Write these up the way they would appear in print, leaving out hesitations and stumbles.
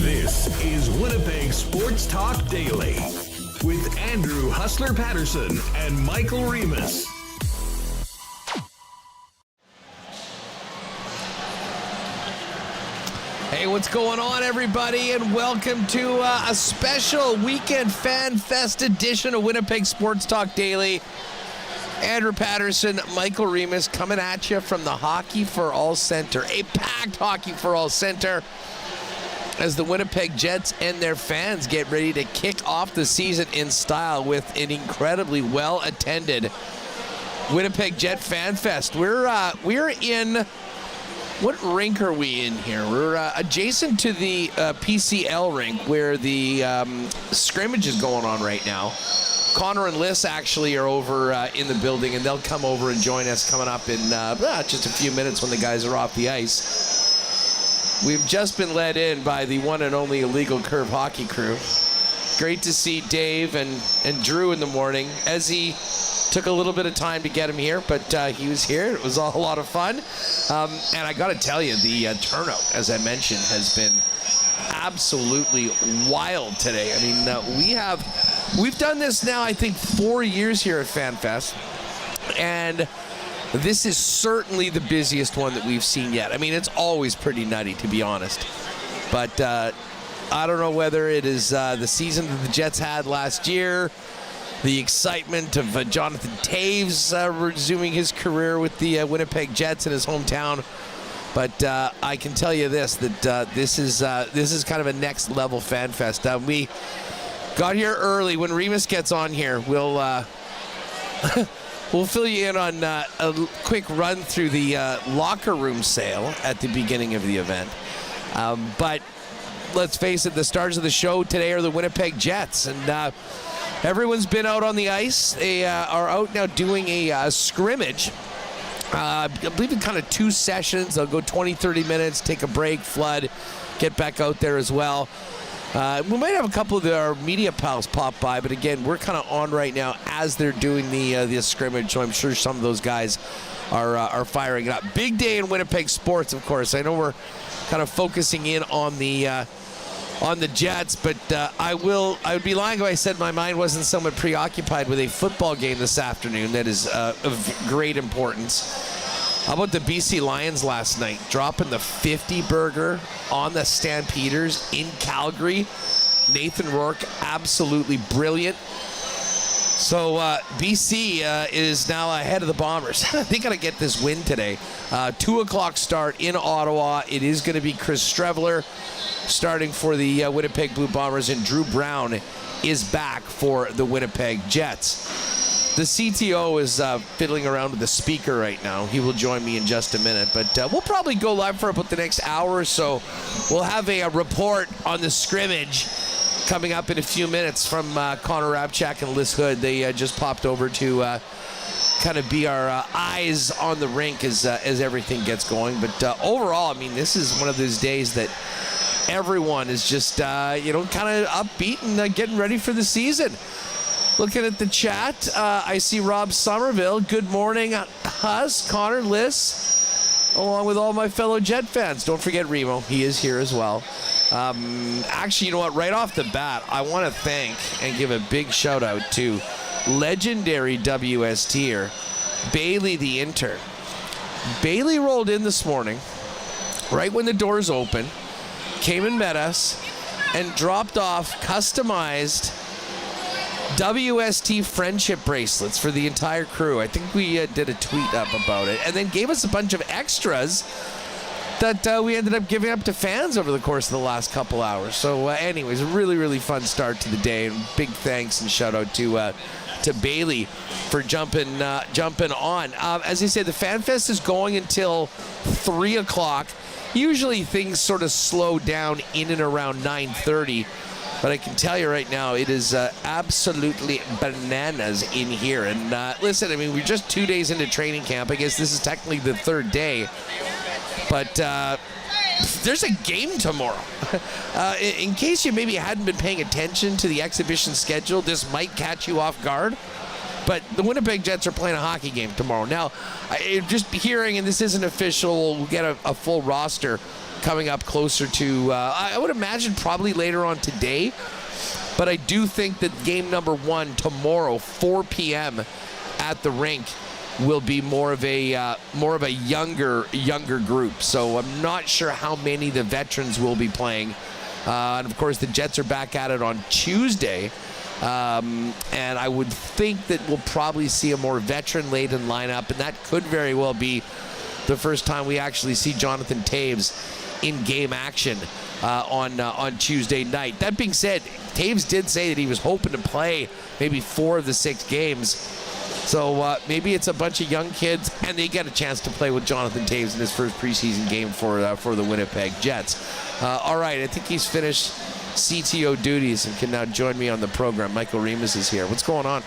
This is Winnipeg Sports Talk Daily with Andrew Hustler Paterson and Michael Remis. Hey, what's going on, everybody, and welcome to a special weekend Fan Fest edition of Winnipeg Sports Talk Daily. Andrew Paterson, Michael Remis coming at you from the Hockey for All Center, a packed Hockey for All Center, as the Winnipeg Jets and their fans get ready to kick off the season in style with an incredibly well-attended Winnipeg Jet Fan Fest. We're in, what rink are we in here? We're adjacent to the PCL rink where the scrimmage is going on right now. Connor and Liz actually are over in the building, and they'll come over and join us coming up in just a few minutes when the guys are off the ice. We've just been led in by the one and only Illegal Curve hockey crew. Great to see Dave and Drew in the morning. Ezzy took a little bit of time to get him here, but he was here. It was all a lot of fun. And I got to tell you, the turnout, as I mentioned, has been absolutely wild today. I mean, we've done this now, I think, 4 years here at FanFest, and this is certainly the busiest one that we've seen yet. I mean, it's always pretty nutty, to be honest. But I don't know whether it is the season that the Jets had last year, the excitement of Jonathan Toews resuming his career with the Winnipeg Jets in his hometown. But I can tell you this, that this is kind of a next level fan fest. We got here early. When Remis gets on here, we'll we'll fill you in on a quick run through the locker room sale at the beginning of the event. But let's face it, the stars of the show today are the Winnipeg Jets, and everyone's been out on the ice. They are out now doing a scrimmage. I believe in kind of two sessions. They'll go 20, 30 minutes, take a break, flood, get back out there as well. We might have a couple of our media pals pop by, but again, we're kind of on right now as they're doing the scrimmage, so I'm sure some of those guys are firing it up. Big day in Winnipeg sports, of course. I know we're kind of focusing in on the Jets, but I would be lying if I said my mind wasn't somewhat preoccupied with a football game this afternoon that is of great importance. How about the BC Lions last night, dropping the 50 burger on the Stampeders in Calgary? Nathan Rourke, absolutely brilliant. So BC is now ahead of the Bombers. They got to get this win today. 2 o'clock start in Ottawa. It is going to be Chris Streveler starting for the Winnipeg Blue Bombers, and Drew Brown is back for the Winnipeg Jets. The CTO is fiddling around with the speaker right now. He will join me in just a minute, but we'll probably go live for about the next hour or so. We'll have a report on the scrimmage coming up in a few minutes from Connor Rabchak and Liz Hood. They just popped over to kind of be our eyes on the rink as everything gets going. But overall, I mean, this is one of those days that everyone is just, kind of upbeat and getting ready for the season. Looking at the chat, I see Rob Somerville. Good morning, Huss, Connor, Liz, along with all my fellow Jet fans. Don't forget Remo. He is here as well. Actually, you know what? Right off the bat, I want to thank and give a big shout out to legendary WSTer, Bailey the intern. Bailey rolled in this morning, right when the doors open, came and met us, and dropped off customized WST friendship bracelets for the entire crew. I think we did a tweet up about it, and then gave us a bunch of extras that we ended up giving up to fans over the course of the last couple hours. So anyways, a really, really fun start to the day, and big thanks and shout out to to Bailey for jumping on. As I said, the FanFest is going until 3 o'clock. Usually things sort of slow down in and around 9:30. But I can tell you right now, it is absolutely bananas in here. And listen, I mean, we're just 2 days into training camp. I guess this is technically the third day. But there's a game tomorrow. In case you maybe hadn't been paying attention to the exhibition schedule, this might catch you off guard. But the Winnipeg Jets are playing a hockey game tomorrow. Now, just hearing, and this isn't official, we'll get a full roster coming up closer to, I would imagine probably later on today. But I do think that game number 1 tomorrow, 4 p.m. at the rink, will be more of a younger group. So I'm not sure how many the veterans will be playing. And of course, the Jets are back at it on Tuesday. And I would think that we'll probably see a more veteran-laden lineup, and that could very well be the first time we actually see Jonathan Toews in game action on Tuesday night. That being said, Toews did say that he was hoping to play maybe 4 of the 6 games. So maybe it's a bunch of young kids, and they get a chance to play with Jonathan Toews in his first preseason game for the Winnipeg Jets. All right, I think he's finished CTO duties and can now join me on the program. Michael Remis is here. What's going on?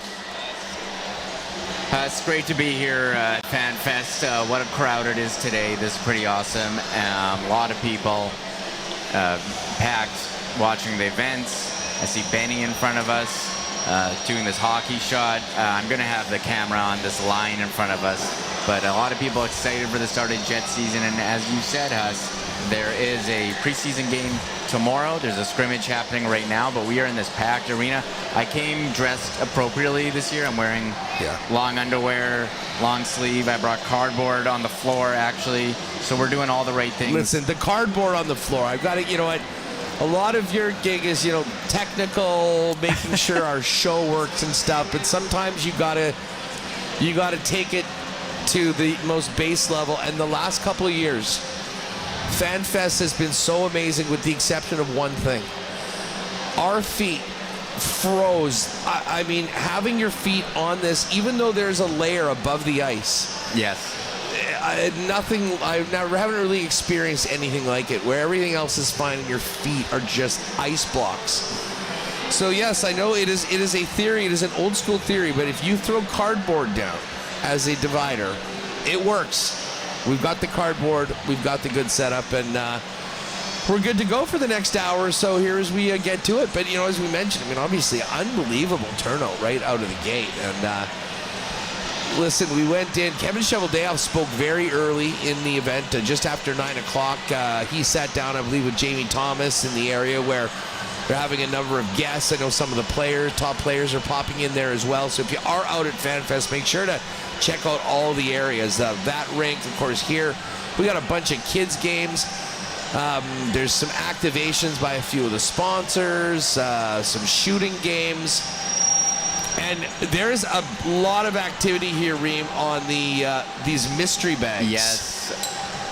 It's great to be here at FanFest. What a crowd it is today. This is pretty awesome. A lot of people packed watching the events. I see Benny in front of us doing this hockey shot. I'm going to have the camera on this line in front of us. But a lot of people excited for the start of Jet season. And as you said, Huss, there is a preseason game tomorrow. There's a scrimmage happening right now, but we are in this packed arena. I came dressed appropriately this year. I'm wearing long underwear, long sleeve. I brought cardboard on the floor, actually. So we're doing all the right things. Listen, the cardboard on the floor. I've got it, you know what? A lot of your gig is, technical, making sure our show works and stuff, but sometimes you gotta take it to the most base level. And the last couple of years, FanFest has been so amazing with the exception of one thing. Our feet froze. I mean, having your feet on this, even though there's a layer above the ice. Yes. I haven't really experienced anything like it, where everything else is fine and your feet are just ice blocks. So yes, I know it is a theory, it is an old school theory, but if you throw cardboard down as a divider, it works. We've got the cardboard, we've got the good setup, and we're good to go for the next hour or so here as we get to it. But, as we mentioned, obviously, unbelievable turnout right out of the gate. And listen, we went in. Kevin Cheveldayoff spoke very early in the event, just after 9 o'clock. He sat down, I believe, with Jamie Thomas in the area where they're having a number of guests. I know some of the top players are popping in there as well. So if you are out at FanFest, make sure to check out all the areas. That rink, of course, here. We got a bunch of kids' games. There's some activations by a few of the sponsors, some shooting games. And there's a lot of activity here, Reem, on these mystery bags. Yes.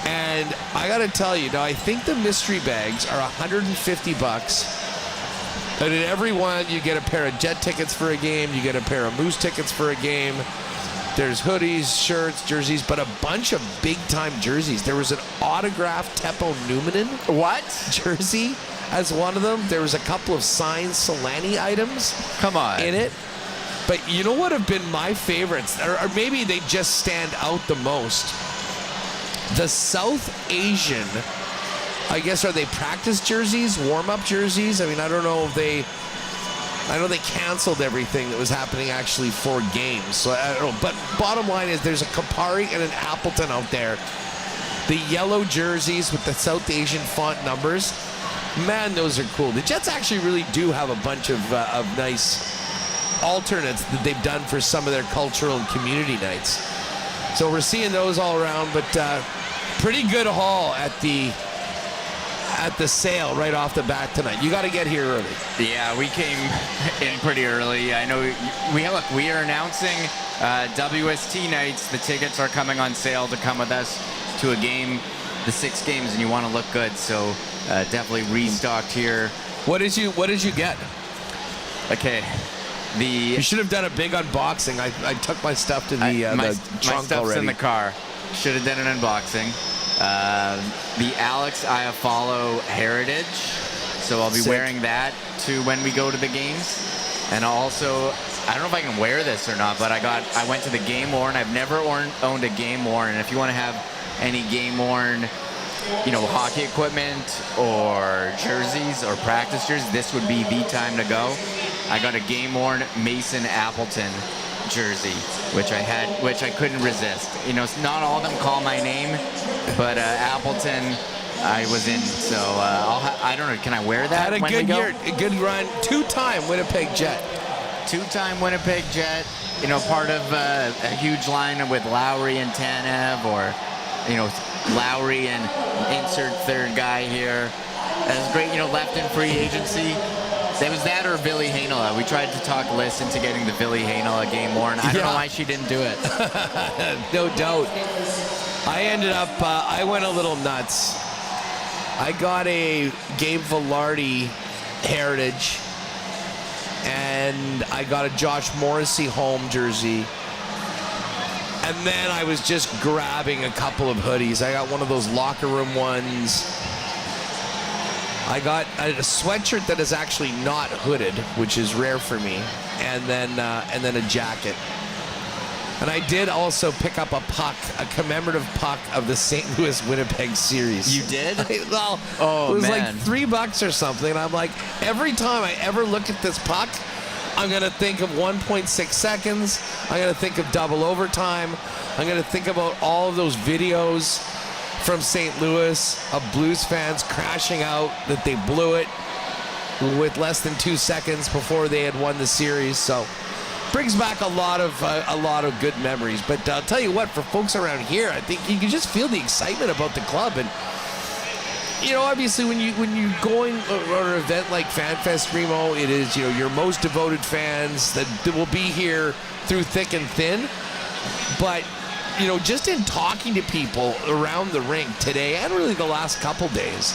And I got to tell you, now I think the mystery bags are $150. And in every one, you get a pair of Jet tickets for a game. You get a pair of Moose tickets for a game. There's hoodies, shirts, jerseys, but a bunch of big-time jerseys. There was an autographed Teppo Numminen jersey as one of them. There was a couple of signed Solani items in it. But you know what have been my favorites? Or maybe they just stand out the most. The South Asian, I guess, are they practice jerseys, warm-up jerseys? I don't know if I know they canceled everything that was happening actually for games. So I don't know. But bottom line is there's a Kapari and an Appleton out there. The yellow jerseys with the South Asian font numbers. Man, those are cool. The Jets actually really do have a bunch of nice alternates that they've done for some of their cultural and community nights. So we're seeing those all around, but pretty good haul at the sale right off the bat tonight. You got to get here early. Yeah, we came in pretty early. I know we are announcing WST nights. The tickets are coming on sale to come with us to a game, the 6 games, and you want to look good. So definitely restocked here. What did you get? Okay. You should have done a big unboxing. I took my stuff to the trunk my stuff's already. in the car. Should have done an unboxing. The Alex Iafallo Heritage. So I'll be wearing that to when we go to the games. And also, I don't know if I can wear this or not, but I went to the Game Worn. I've never owned a Game Worn. And if you want to have any Game Worn, hockey equipment or jerseys or practice jerseys, this would be the time to go. I got a Game Worn Mason Appleton jersey, which I couldn't resist. Not all of them call my name, but Appleton I was in. So I don't know. Can I wear that? Had a good year, a good run. Two-time Winnipeg Jet. Two-time Winnipeg Jet. Part of a huge line with Lowry and Tanev, or Lowry and insert third guy here. That was great. Left in free agency. There was that or Billy Hainala. We tried to talk Liz into getting the Billy Hainala Game Worn. I don't know why she didn't do it. No doubt. I ended up, I went a little nuts. I got a Gabe Velarde Heritage, and I got a Josh Morrissey home jersey. And then I was just grabbing a couple of hoodies. I got one of those locker room ones. I got a sweatshirt that is actually not hooded, which is rare for me, and then a jacket. And I did also pick up a puck, a commemorative puck of the St. Louis Winnipeg series. You did? It was like $3 or something. And I'm like, every time I ever look at this puck, I'm going to think of 1.6 seconds. I'm going to think of double overtime. I'm going to think about all of those videos from St. Louis of Blues fans crashing out that they blew it with less than 2 seconds before they had won the series. So brings back a lot of good memories. But I'll tell you what, for folks around here, I think you can just feel the excitement about the club. And obviously when you're going on an event like FanFest, Remo, it is your most devoted fans that will be here through thick and thin. But just in talking to people around the rink today and really the last couple days,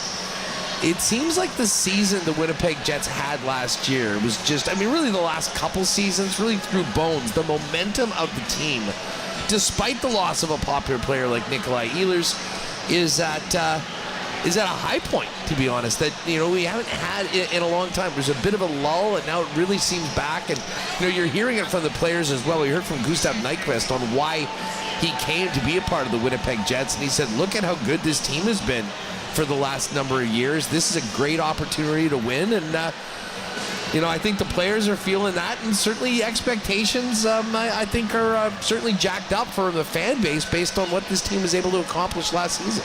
it seems like the season the Winnipeg Jets had last year was just, really the last couple seasons, really through bones. The momentum of the team, despite the loss of a popular player like Nikolai Ehlers, is at a high point, to be honest, that we haven't had in a long time. There's a bit of a lull, and now it really seems back. And you're hearing it from the players as well. We heard from Gustav Nyquist on why he came to be a part of the Winnipeg Jets, and he said, look at how good this team has been for the last number of years. This is a great opportunity to win, and I think the players are feeling that, and certainly expectations I think are certainly jacked up for the fan base based on what this team was able to accomplish last season.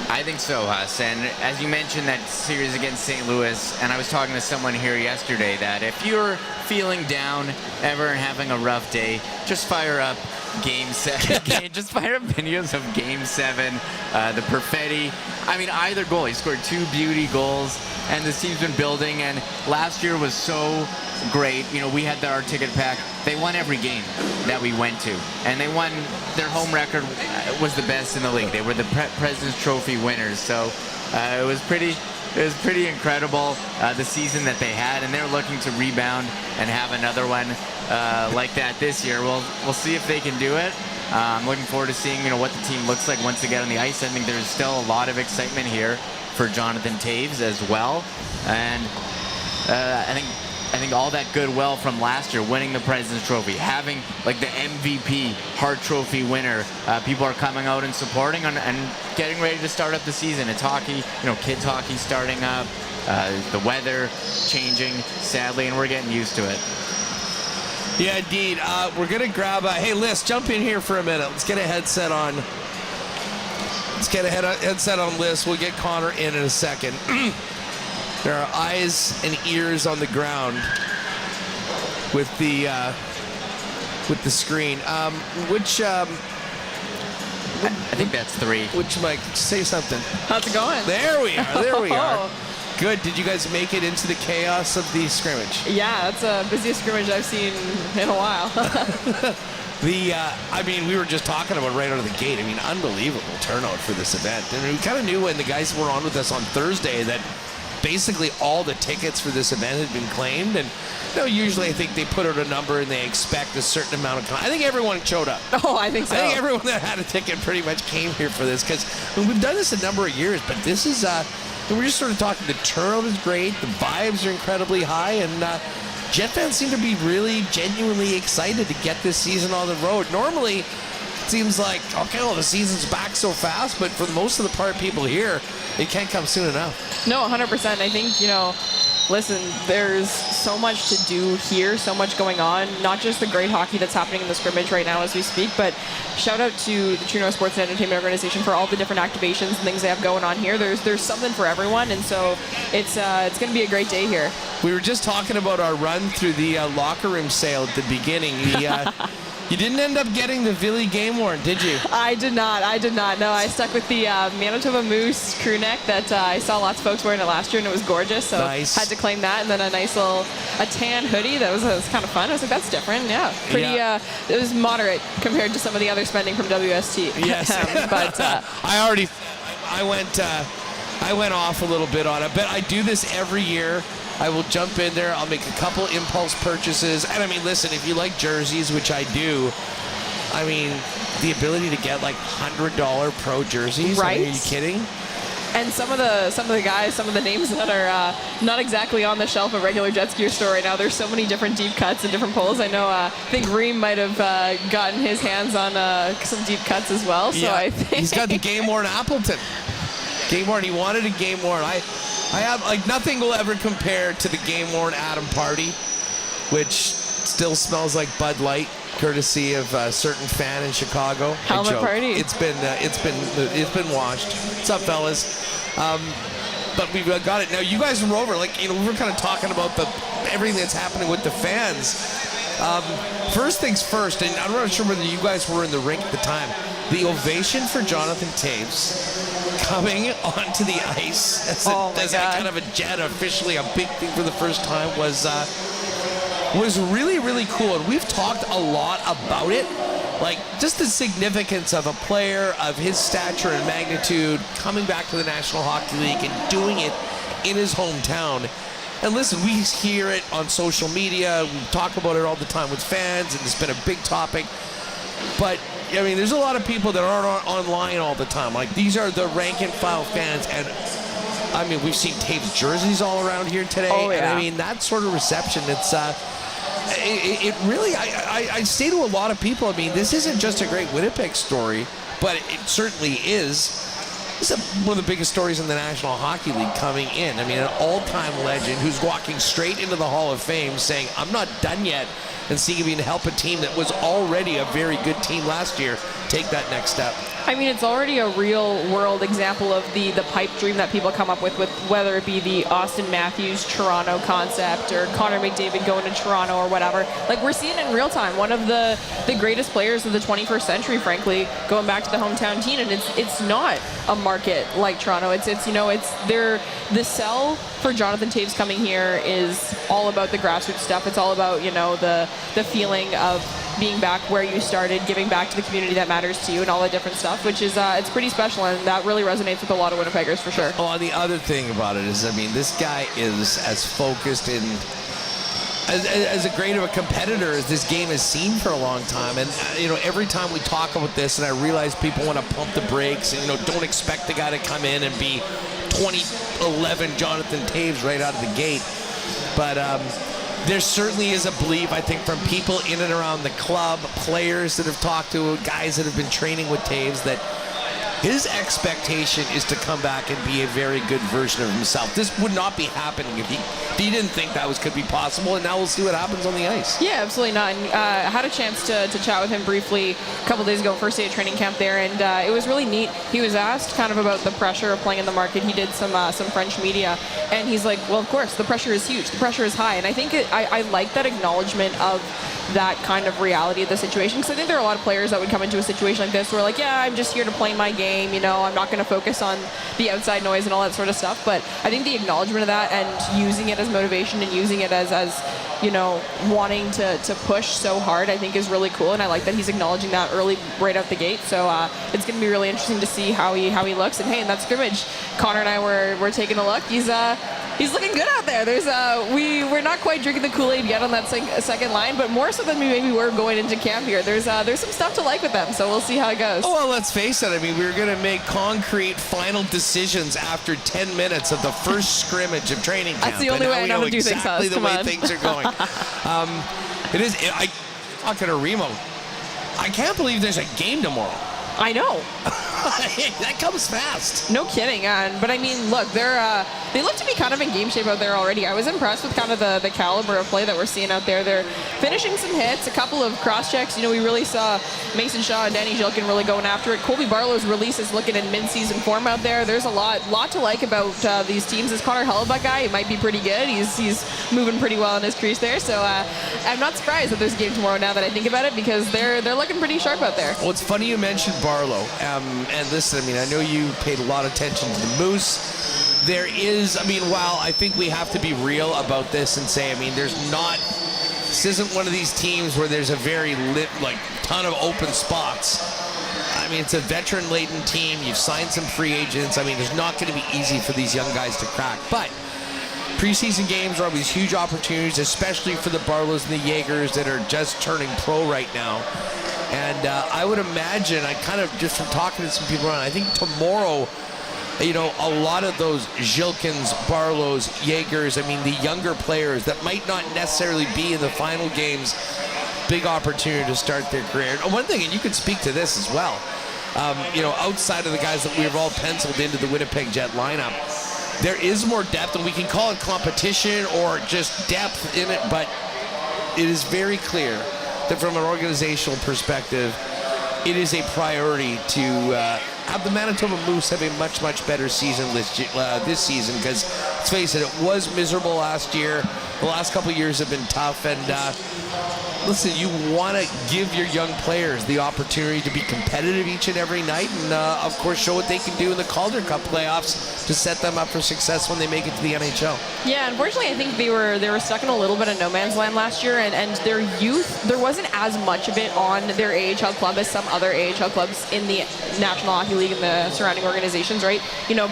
I think so, Huss. And as you mentioned, that series against St. Louis, and I was talking to someone here yesterday that if you're feeling down ever and having a rough day, just fire up Game 7. Just fire up videos of Game 7, the Perfetti. Either goal. He scored 2 beauty goals, and this team's been building, and last year was so great. We had our ticket pack. They won every game that we went to, and they won. Their home record was the best in the league. They were the President's Trophy winners, so it was pretty incredible, the season that they had, and they're looking to rebound and have another one like that this year. We'll see if they can do it. I'm looking forward to seeing what the team looks like once they get on the ice. I think there's still a lot of excitement here for Jonathan Toews as well, and I think all that goodwill from last year, winning the President's Trophy, having like the MVP Hart Trophy winner, people are coming out and supporting and getting ready to start up the season. It's hockey, kids hockey starting up, the weather changing sadly, and we're getting used to it. Yeah, indeed. We're gonna grab hey Liz, jump in here for a minute. Let's get a headset on. Let's get a headset on Liz. We'll get Connor in a second. There are eyes and ears on the ground with the screen. Which I think that's 3. Which Mike? Say something. How's it going? There we are. There we are. Good. Did you guys make it into the chaos of the scrimmage? Yeah, it's the busiest scrimmage I've seen in a while. We were just talking about right out of the gate. Unbelievable turnout for this event. And we kind of knew when the guys were on with us on Thursday that basically all the tickets for this event had been claimed. And usually I think they put out a number and they expect a certain amount of I think everyone showed up. Oh, I think so. I think everyone that had a ticket pretty much came here for this, because we've done this a number of years, but this is we're just sort of talking, the turnout is great, the vibes are incredibly high, and Jet fans seem to be really genuinely excited to get this season on the road. Normally it seems like, okay, well, the season's back so fast, but for most of the part people here, it can't come soon enough. No, 100%. I think, listen, there's so much to do here, so much going on, not just the great hockey that's happening in the Scrimmage right now as we speak, but shout out to the True North Sports and Entertainment Organization for all the different activations and things they have going on here. There's something for everyone, and so it's going to be a great day here. We were just talking about our run through the locker room sale at the beginning. You didn't end up getting the Villy game worn, did you? I did not. No, I stuck with the Manitoba Moose crew neck that I saw lots of folks wearing it last year, and it was gorgeous. So nice. Had to claim that, and then a nice little tan hoodie that was kind of fun. I was like, that's different. Yeah, pretty. Yeah. It was moderate compared to some of the other spending from WST. Yes, but I went off a little bit on it, but I do this every year. I will jump in there. I'll make a couple impulse purchases. And I mean, listen, if you like jerseys, which I do, I mean, the ability to get like $100 pro jerseys. Right? I mean, are you kidding? And some of the guys, some of the names that are not exactly on the shelf of regular Jets gear store right now. There's so many different deep cuts and different pulls. I know. I think Reem might have gotten his hands on some deep cuts as well. So yeah, I think he's got the game worn Appleton. Game worn. He wanted a game worn. I have, like, nothing will ever compare to the game-worn Adam Party, which still smells like Bud Light, courtesy of a certain fan in Chicago. Helmet Party. It's been washed. What's up, fellas? But we've got it now. You guys were over, we were kind of talking about everything that's happening with the fans. First things first, and I'm not sure whether you guys were in the rink at the time. The ovation for Jonathan Toews coming onto the ice as a kind of a Jet, officially a big thing for the first time, was really, really cool. And we've talked a lot about it, like just the significance of a player of his stature and magnitude coming back to the National Hockey League and doing it in his hometown. And listen, we hear it on social media. We talk about it all the time with fans, and it's been a big topic. But I mean, there's a lot of people that aren't online all the time. Like, these are the rank and file fans, and I mean, we've seen Toews jerseys all around here today. Oh, yeah. And I mean, that sort of reception, it really, I say to a lot of people, I mean, this isn't just a great Winnipeg story, but it certainly is. This is one of the biggest stories in the National Hockey League coming in. I mean, an all-time legend who's walking straight into the Hall of Fame saying, I'm not done yet, and seeing if he can help a team that was already a very good team last year take that next step. I mean, it's already a real-world example of the pipe dream that people come up with whether it be the Austin Matthews Toronto concept or Connor McDavid going to Toronto or whatever. Like, we're seeing it in real time. One of the greatest players of the 21st century, frankly, going back to the hometown team, and it's not a market like Toronto. It's the sell for Jonathan Toews coming here is all about the grassroots stuff. It's all about, the feeling of being back where you started, giving back to the community that matters to you, and all that different stuff, which is it's pretty special, and that really resonates with a lot of Winnipeggers for sure. Oh, and the other thing about it is, I mean, this guy is as focused and as a great of a competitor as this game has seen for a long time. And every time we talk about this, and I realize people want to pump the brakes and don't expect the guy to come in and be 2011 Jonathan Toews right out of the gate, but there certainly is a belief, I think, from people in and around the club, players that have talked to, guys that have been training with Toews, that his expectation is to come back and be a very good version of himself. This would not be happening if he didn't think that could be possible, and now we'll see what happens on the ice. Yeah, absolutely not. And I had a chance to chat with him briefly a couple days ago, first day of training camp there, and it was really neat. He was asked kind of about the pressure of playing in the market. He did some French media, and he's like, well, of course, the pressure is huge. The pressure is high. And I think I like that acknowledgement of that kind of reality of the situation, because I think there are a lot of players that would come into a situation like this where, like, yeah, I'm just here to play my game, I'm not going to focus on the outside noise and all that sort of stuff. But I think the acknowledgement of that and using it as motivation and using it as wanting to push so hard, I think is really cool, and I like that he's acknowledging that early, right out the gate. So it's going to be really interesting to see how he looks. And hey, in that scrimmage, Connor and I were taking a look. He's looking good out there. There's we're not quite drinking the Kool-Aid yet on that second line, but more so than we maybe were going into camp here. There's some stuff to like with them, so we'll see how it goes. Oh, well, let's face it. I mean, we were going to make concrete final decisions after 10 minutes of the first scrimmage of training camp. That's the only way I know how to do things. Exactly the way things are going. Talking to Remo, I can't believe there's a game tomorrow. I know. That comes fast. No kidding. But I mean, look, they look to be kind of in game shape out there already. I was impressed with kind of the caliber of play that we're seeing out there. They're finishing some hits, a couple of cross checks. We really saw Mason Shaw and Danny Zhilkin really going after it. Colby Barlow's release is looking in mid-season form out there. There's a lot to like about these teams. This Connor Hellebuck guy, he might be pretty good. He's moving pretty well in his crease there. So I'm not surprised that there's a game tomorrow now that I think about it, because they're looking pretty sharp out there. Well, it's funny you mentioned Barlow. And listen, I mean, I know you paid a lot of attention to the Moose. There is, while I think we have to be real about this and say, this isn't one of these teams where there's a very ton of open spots. It's a veteran-laden team. You've signed some free agents. There's not going to be easy for these young guys to crack. But preseason games are always huge opportunities, especially for the Barlows and the Jaegers that are just turning pro right now. And I would imagine, just from talking to some people around, I think tomorrow, a lot of those Zhilkins, Barlows, Jaegers, the younger players that might not necessarily be in the final games, big opportunity to start their career. And one thing, and you could speak to this as well, outside of the guys that we've all penciled into the Winnipeg Jet lineup, there is more depth, and we can call it competition or just depth in it, but it is very clear that from an organizational perspective, it is a priority to have the Manitoba Moose have a much, much better season this season, because let's face it, it was miserable last year. The last couple of years have been tough, and listen, you want to give your young players the opportunity to be competitive each and every night, and of course show what they can do in the Calder Cup playoffs to set them up for success when they make it to the NHL. Yeah, unfortunately, I think they were stuck in a little bit of no man's land last year, and their youth, there wasn't as much of it on their AHL club as some other AHL clubs in the National Hockey League and the surrounding organizations, right?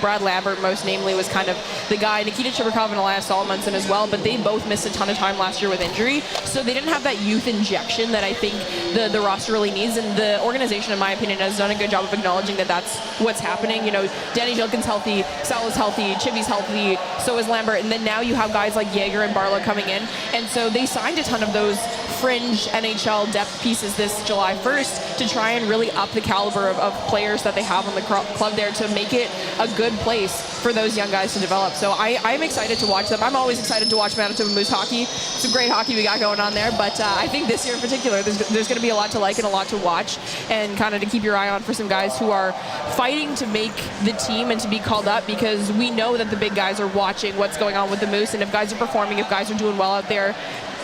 Brad Lambert, most namely, was kind of the guy. Nikita Chibrikov and Elias Solomonson as well, but they both missed a ton of time last year with injury, so they didn't have that youth injection that I think the roster really needs, and the organization, in my opinion, has done a good job of acknowledging that that's what's happening. Danny Zhilkin's healthy, Sal is healthy, Chivy's healthy, so is Lambert, and then now you have guys like Jaeger and Barlow coming in, and so they signed a ton of those fringe NHL depth pieces this July 1st to try and really up the caliber of players that they have on the club there to make it a good place for those young guys to develop. So I'm excited to watch them. I'm always excited to watch Manitoba Moose hockey. Some great hockey we got going on there, but I think this year in particular, there's going to be a lot to like and a lot to watch, and kind of to keep your eye on for some guys who are fighting to make the team and to be called up, because we know that the big guys are watching what's going on with the Moose, and if guys are performing, if guys are doing well out there,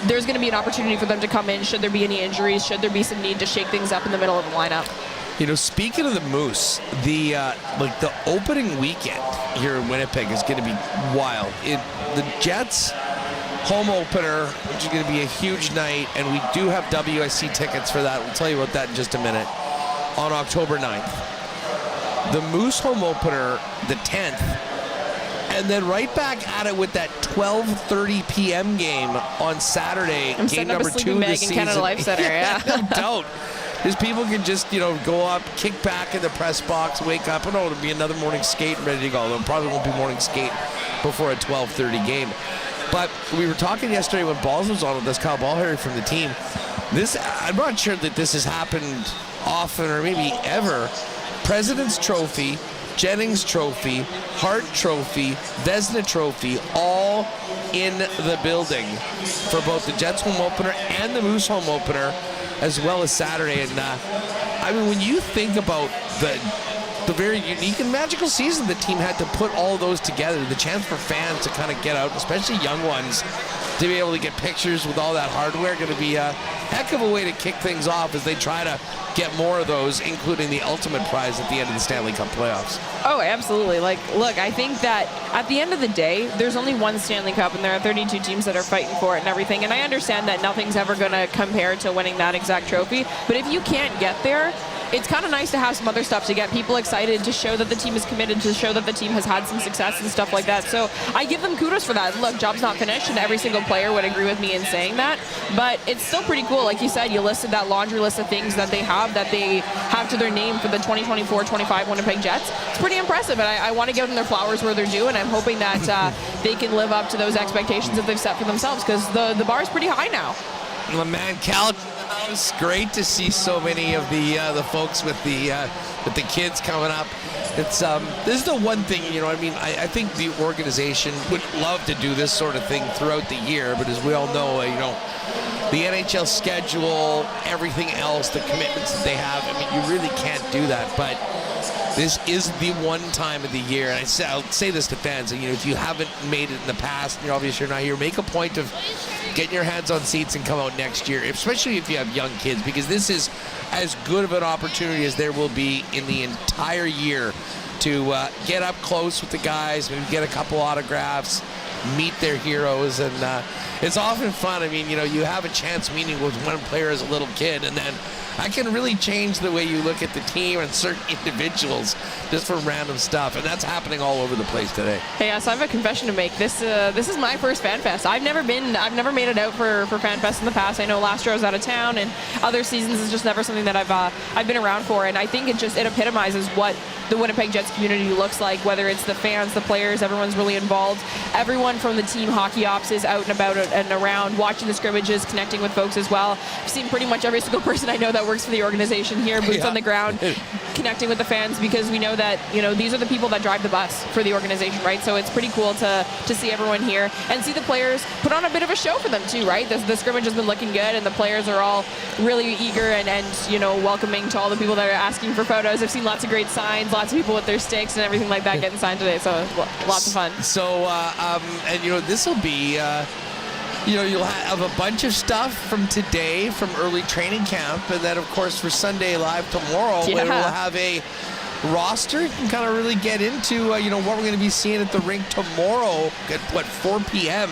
there's going to be an opportunity for them to come in should there be any injuries, should there be some need to shake things up in the middle of the lineup. Speaking of the Moose, the opening weekend here in Winnipeg is going to be wild. The Jets home opener, which is going to be a huge night, and we do have WIC tickets for that. We'll tell you about that in just a minute. On October 9th. The Moose home opener, the 10th, and then right back at it with that 12:30 p.m. game on Saturday, game number 2 of the season. Canada Life Center, yeah. No doubt. Because people can just, go up, kick back in the press box, wake up, and it'll be another morning skate and ready to go. There probably won't be morning skate before a 12:30 game. But we were talking yesterday when Balls was on with us, Kyle Ballharry from the team. I'm not sure that this has happened often or maybe ever. President's Trophy, Jennings Trophy, Hart Trophy, Vezina Trophy, all in the building for both the Jets home opener and the Moose home opener, as well as Saturday. And when you think about the very unique and magical season the team had to put all of those together, the chance for fans to kind of get out, especially young ones, to be able to get pictures with all that hardware, going to be a heck of a way to kick things off as they try to get more of those, including the ultimate prize at the end of the Stanley Cup playoffs. Oh, absolutely. Look, I think that at the end of the day, there's only one Stanley Cup, and there are 32 teams that are fighting for it and everything. And I understand that nothing's ever going to compare to winning that exact trophy. But if you can't get there, it's kind of nice to have some other stuff to get people excited, to show that the team is committed, to show that the team has had some success and stuff like that. So I give them kudos for that. Look, job's not finished, and every single player would agree with me in saying that, but it's still pretty cool. Like you said, you listed that laundry list of things that they have to their name for the 2024-25 Winnipeg Jets. It's pretty impressive, and I want to give them their flowers where they're due, and I'm hoping that they can live up to those expectations that they've set for themselves, because the bar is pretty high now. My man Cal, it's great to see so many of the folks with the kids coming up. It's this is the one thing, you know, I mean, I think the organization would love to do this sort of thing throughout the year, but as we all know, you know, the NHL schedule, everything else, the commitments that they have, I mean, you really can't do that, but this is the one time of the year, and I'll say this to fans, you know, if you haven't made it in the past, you're obviously not here, make a point of getting your hands on seats and come out next year, especially if you have young kids, because this is as good of an opportunity as there will be in the entire year to get up close with the guys, maybe get a couple autographs, meet their heroes, and it's often fun. I mean, you know, you have a chance meeting with one player as a little kid, and then I can really change the way you look at the team and certain individuals just for random stuff, and that's happening all over the place today. Hey, so I have a confession to make. This is my first FanFest. I've never made it out for FanFest in the past. I know last year I was out of town, and other seasons is just never something that I've been around for, and I think it epitomizes what the Winnipeg Jets community looks like, whether it's the fans, the players, everyone's really involved. Everyone from the team hockey ops is out and about and around, watching the scrimmages, connecting with folks as well. I've seen pretty much every single person I know that works for the organization here, boots on the ground, connecting with the fans, because we know that, you know, these are the people that drive the bus for the organization, right? So it's pretty cool to see everyone here and see the players put on a bit of a show for them too, right? The scrimmage has been looking good, and the players are all really eager and you know, welcoming to all the people that are asking for photos. I've seen lots of great signs, lots of people with their sticks and everything like that getting signed today, so lots of fun. So, and you know, this will be, you know, you'll have a bunch of stuff from today, from early training camp, and then, of course, for Sunday Live tomorrow, where we'll have a roster. You can kind of really get into, you know, what we're going to be seeing at the rink tomorrow at, 4 p.m.,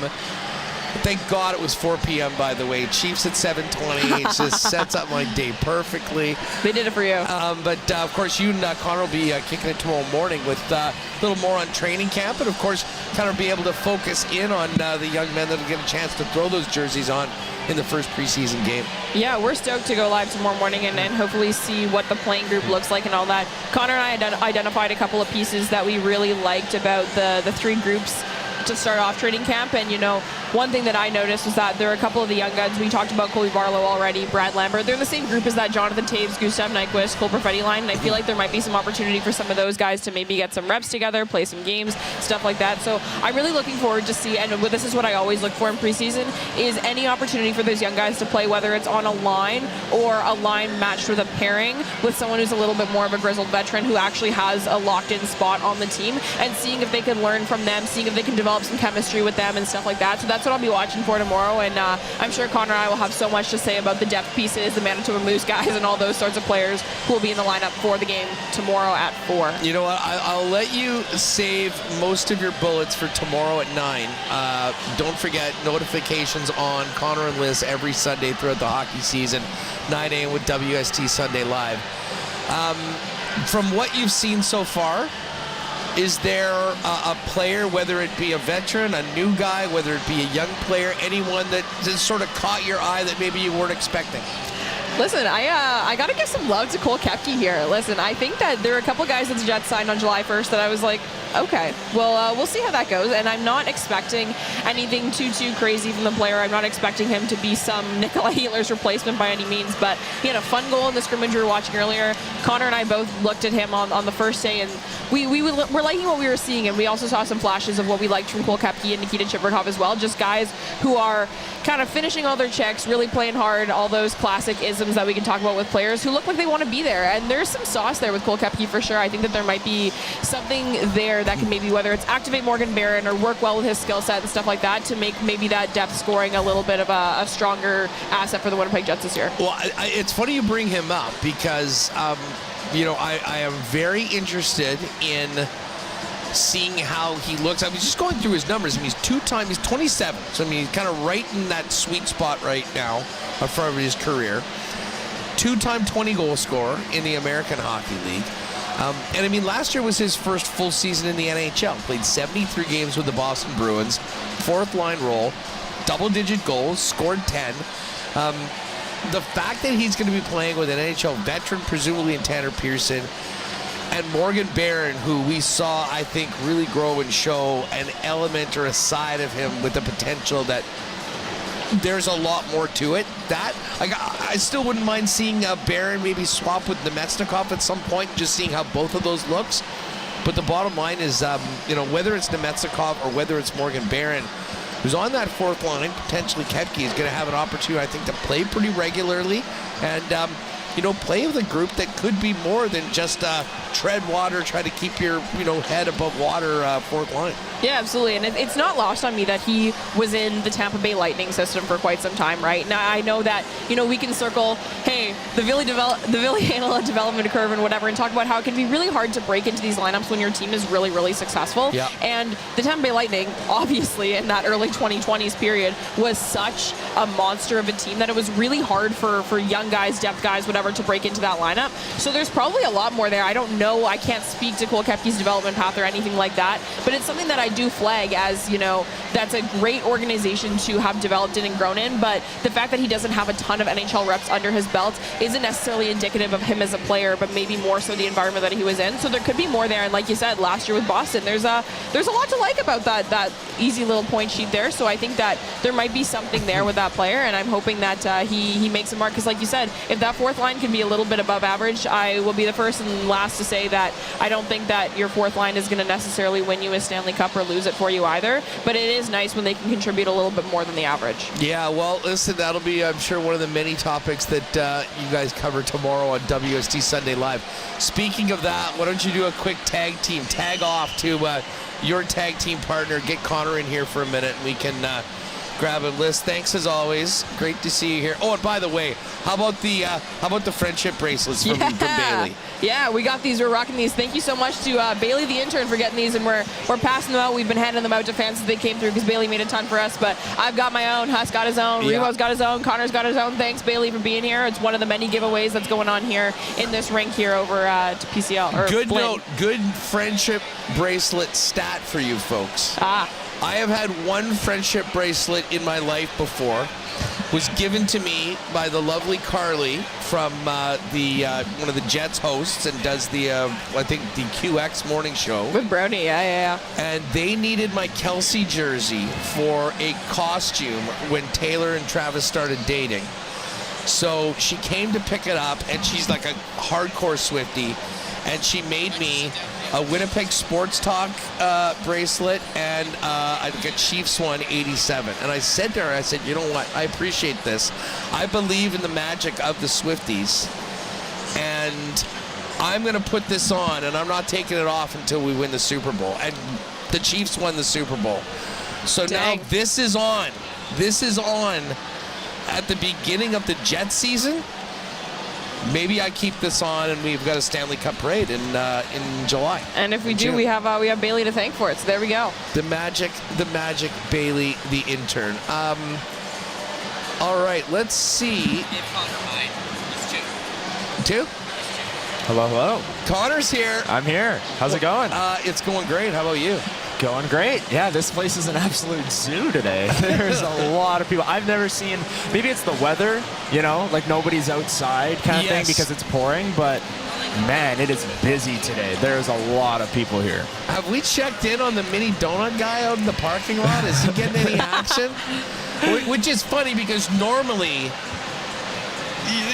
Thank God it was 4 p.m., by the way. Chiefs at 7:20. It just sets up my day perfectly. They did it for you. But, of course, you and Connor will be kicking it tomorrow morning with a little more on training camp, and, of course, kind of be able to focus in on the young men that will get a chance to throw those jerseys on in the first preseason game. Yeah, we're stoked to go live tomorrow morning and hopefully see what the playing group looks like and all that. Connor and I identified a couple of pieces that we really liked about the three groups to start off training camp. And, you know, one thing that I noticed was that there are a couple of the young guns. We talked about Colby Barlow already, Brad Lambert. They're in the same group as that Jonathan Toews, Gustav Nyquist, Cole Perfetti line, and I feel like there might be some opportunity for some of those guys to maybe get some reps together, play some games, stuff like that. So I'm really looking forward to see, and this is what I always look for in preseason, is any opportunity for those young guys to play, whether it's on a line or a line matched with a pairing with someone who's a little bit more of a grizzled veteran who actually has a locked-in spot on the team, and seeing if they can learn from them, seeing if they can develop some chemistry with them and stuff like that. So that's what I'll be watching for tomorrow, and I'm sure Connor and I will have so much to say about the depth pieces, the Manitoba Moose guys, and all those sorts of players who will be in the lineup for the game tomorrow at 4. You know what? I'll let you save most of your bullets for tomorrow at 9. Don't forget, notifications on Connor and Liz every Sunday throughout the hockey season, 9 a.m. with WST Sunday Live. From what you've seen so far, is there a player, whether it be a veteran, a new guy, whether it be a young player, anyone that just sort of caught your eye that maybe you weren't expecting? Listen, I got to give some love to Cole Koepke here. Listen, I think that there are a couple guys that the Jets signed on July 1st that I was like, okay, well, we'll see how that goes. And I'm not expecting anything too crazy from the player. I'm not expecting him to be some Nikolai Ehlers replacement by any means, but he had a fun goal in the scrimmage we were watching earlier. Connor and I both looked at him on the first day, and we're liking what we were seeing, and we also saw some flashes of what we liked from Cole Koepke and Nikita Chibrikov as well. Just guys who are kind of finishing all their checks, really playing hard, all those classic isms that we can talk about with players who look like they want to be there. And there's some sauce there with Cole Koepke for sure. I think that there might be something there that can maybe, whether it's activate Morgan Barron or work well with his skill set and stuff like that, to make maybe that depth scoring a little bit of a stronger asset for the Winnipeg Jets this year. Well, it's funny you bring him up because, you know, I am very interested in seeing how he looks. I was just going through his numbers. I mean, he's 27. So, I mean, he's kind of right in that sweet spot right now for his career. two-time 20-goal scorer in the American Hockey League. And I mean, last year was his first full season in the NHL. Played 73 games with the Boston Bruins, fourth-line role, double-digit goals, scored 10. The fact that he's going to be playing with an NHL veteran, presumably in Tanner Pearson, and Morgan Barron, who we saw, I think, really grow and show an element or a side of him with the potential that there's a lot more to it. That I still wouldn't mind seeing Barron maybe swap with Nemetsnikov at some point, just seeing how both of those looks. But the bottom line is, whether it's Nemetsnikov or whether it's Morgan Barron, who's on that fourth line, potentially Koepke is going to have an opportunity, I think, to play pretty regularly and, play with a group that could be more than just tread water, try to keep your, head above water fourth line. Yeah, absolutely. And it's not lost on me that he was in the Tampa Bay Lightning system for quite some time, right? Now, I know that, we can circle, hey, the Ville development curve and whatever, and talk about how it can be really hard to break into these lineups when your team is really, really successful. Yeah. And the Tampa Bay Lightning, obviously, in that early 2020s period, was such a monster of a team that it was really hard for young guys, depth guys, whatever, to break into that lineup. So there's probably a lot more there. I don't know. I can't speak to Cole Koepke's development path or anything like that, but it's something that I do flag as, that's a great organization to have developed in and grown in, but the fact that he doesn't have a ton of NHL reps under his belt isn't necessarily indicative of him as a player, but maybe more so the environment that he was in. So there could be more there, and like you said, last year with Boston, there's a lot to like about that easy little point sheet there. So I think that there might be something there with that player, and I'm hoping that he makes a mark, because like you said, if that fourth line can be a little bit above average, I will be the first and last to say that I don't think that your fourth line is going to necessarily win you a Stanley Cup or lose it for you either, but it is nice when they can contribute a little bit more than the average. Yeah, well, listen, that'll be, I'm sure, one of the many topics that you guys cover tomorrow on WST Sunday Live. Speaking of that, why don't you do a quick tag off to your tag team partner, get Connor in here for a minute, and we can grab a list. Thanks as always. Great to see you here. Oh, and by the way, how about the friendship bracelets from Bailey? Yeah, we got these. We're rocking these. Thank you so much to Bailey, the intern, for getting these, and we're passing them out. We've been handing them out to fans as they came through, because Bailey made a ton for us. But I've got my own. Huss got his own. Yeah. Revo's got his own. Connor's got his own. Thanks, Bailey, for being here. It's one of the many giveaways that's going on here in this rink here over to PCL. Or Good Flynn. note. Good friendship bracelet stat for you folks. I have had one friendship bracelet in my life before. Was given to me by the lovely Carly from one of the Jets hosts, and does the I think the QX morning show With Brody, yeah. And they needed my Kelsey jersey for a costume when Taylor and Travis started dating. So she came to pick it up, and she's like a hardcore Swiftie, and she made me a Winnipeg Sports Talk bracelet and I think a Chiefs one, 87. And I said to her, I said, you know what? I appreciate this. I believe in the magic of the Swifties, and I'm going to put this on, and I'm not taking it off until we win the Super Bowl. And the Chiefs won the Super Bowl. So Dang. now this is on. This is on at the beginning of the Jets season. Maybe I keep this on, and we've got a Stanley Cup parade in July. And if we do, June. we have Bailey to thank for it. So there we go. The magic Bailey, the intern. All right, let's see. Two? Hello. Connor's here. I'm here. How's it going? It's going great. How about you? Going great. Yeah, this place is an absolute zoo today. There's a lot of people. I've never seen, maybe it's the weather, like nobody's outside kind of thing because it's pouring, but man, it is busy today. There's a lot of people here. Have we checked in on the mini donut guy out in the parking lot? Is he getting any action? Which is funny, because normally,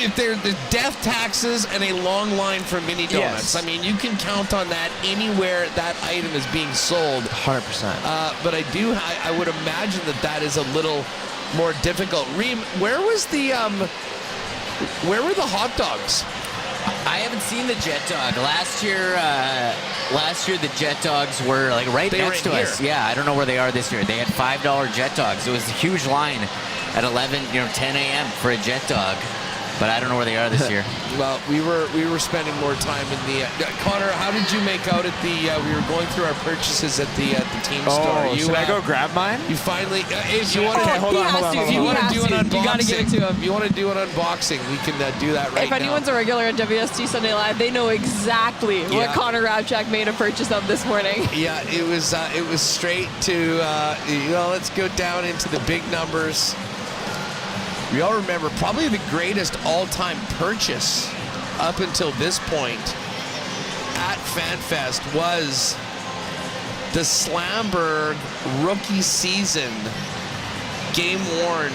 if there's death taxes and a long line for mini donuts, I mean, you can count on that anywhere that item is being sold. 100%. But I would imagine that is a little more difficult. Reem, where were the hot dogs? I haven't seen the Jet Dog. Last year the Jet Dogs were like right next to us. Yeah, I don't know where they are this year. They had $5 Jet Dogs. It was a huge line at 10 a.m. for a Jet Dog. but I don't know where they are this year. Well, we were spending more time in the Connor. How did you make out at the? We were going through our purchases at the team store. Should I go grab mine? You finally, if you want to, hold on. If you want to do an unboxing, you gotta give it to him. If you want to do an unboxing, we can do that right now. If anyone's a regular at WST Sunday Live, they know exactly what Connor Rabchak made a purchase of this morning. Yeah, it was straight to let's go down into the big numbers. We all remember probably the greatest all-time purchase up until this point at FanFest was the Slamberg rookie season game worn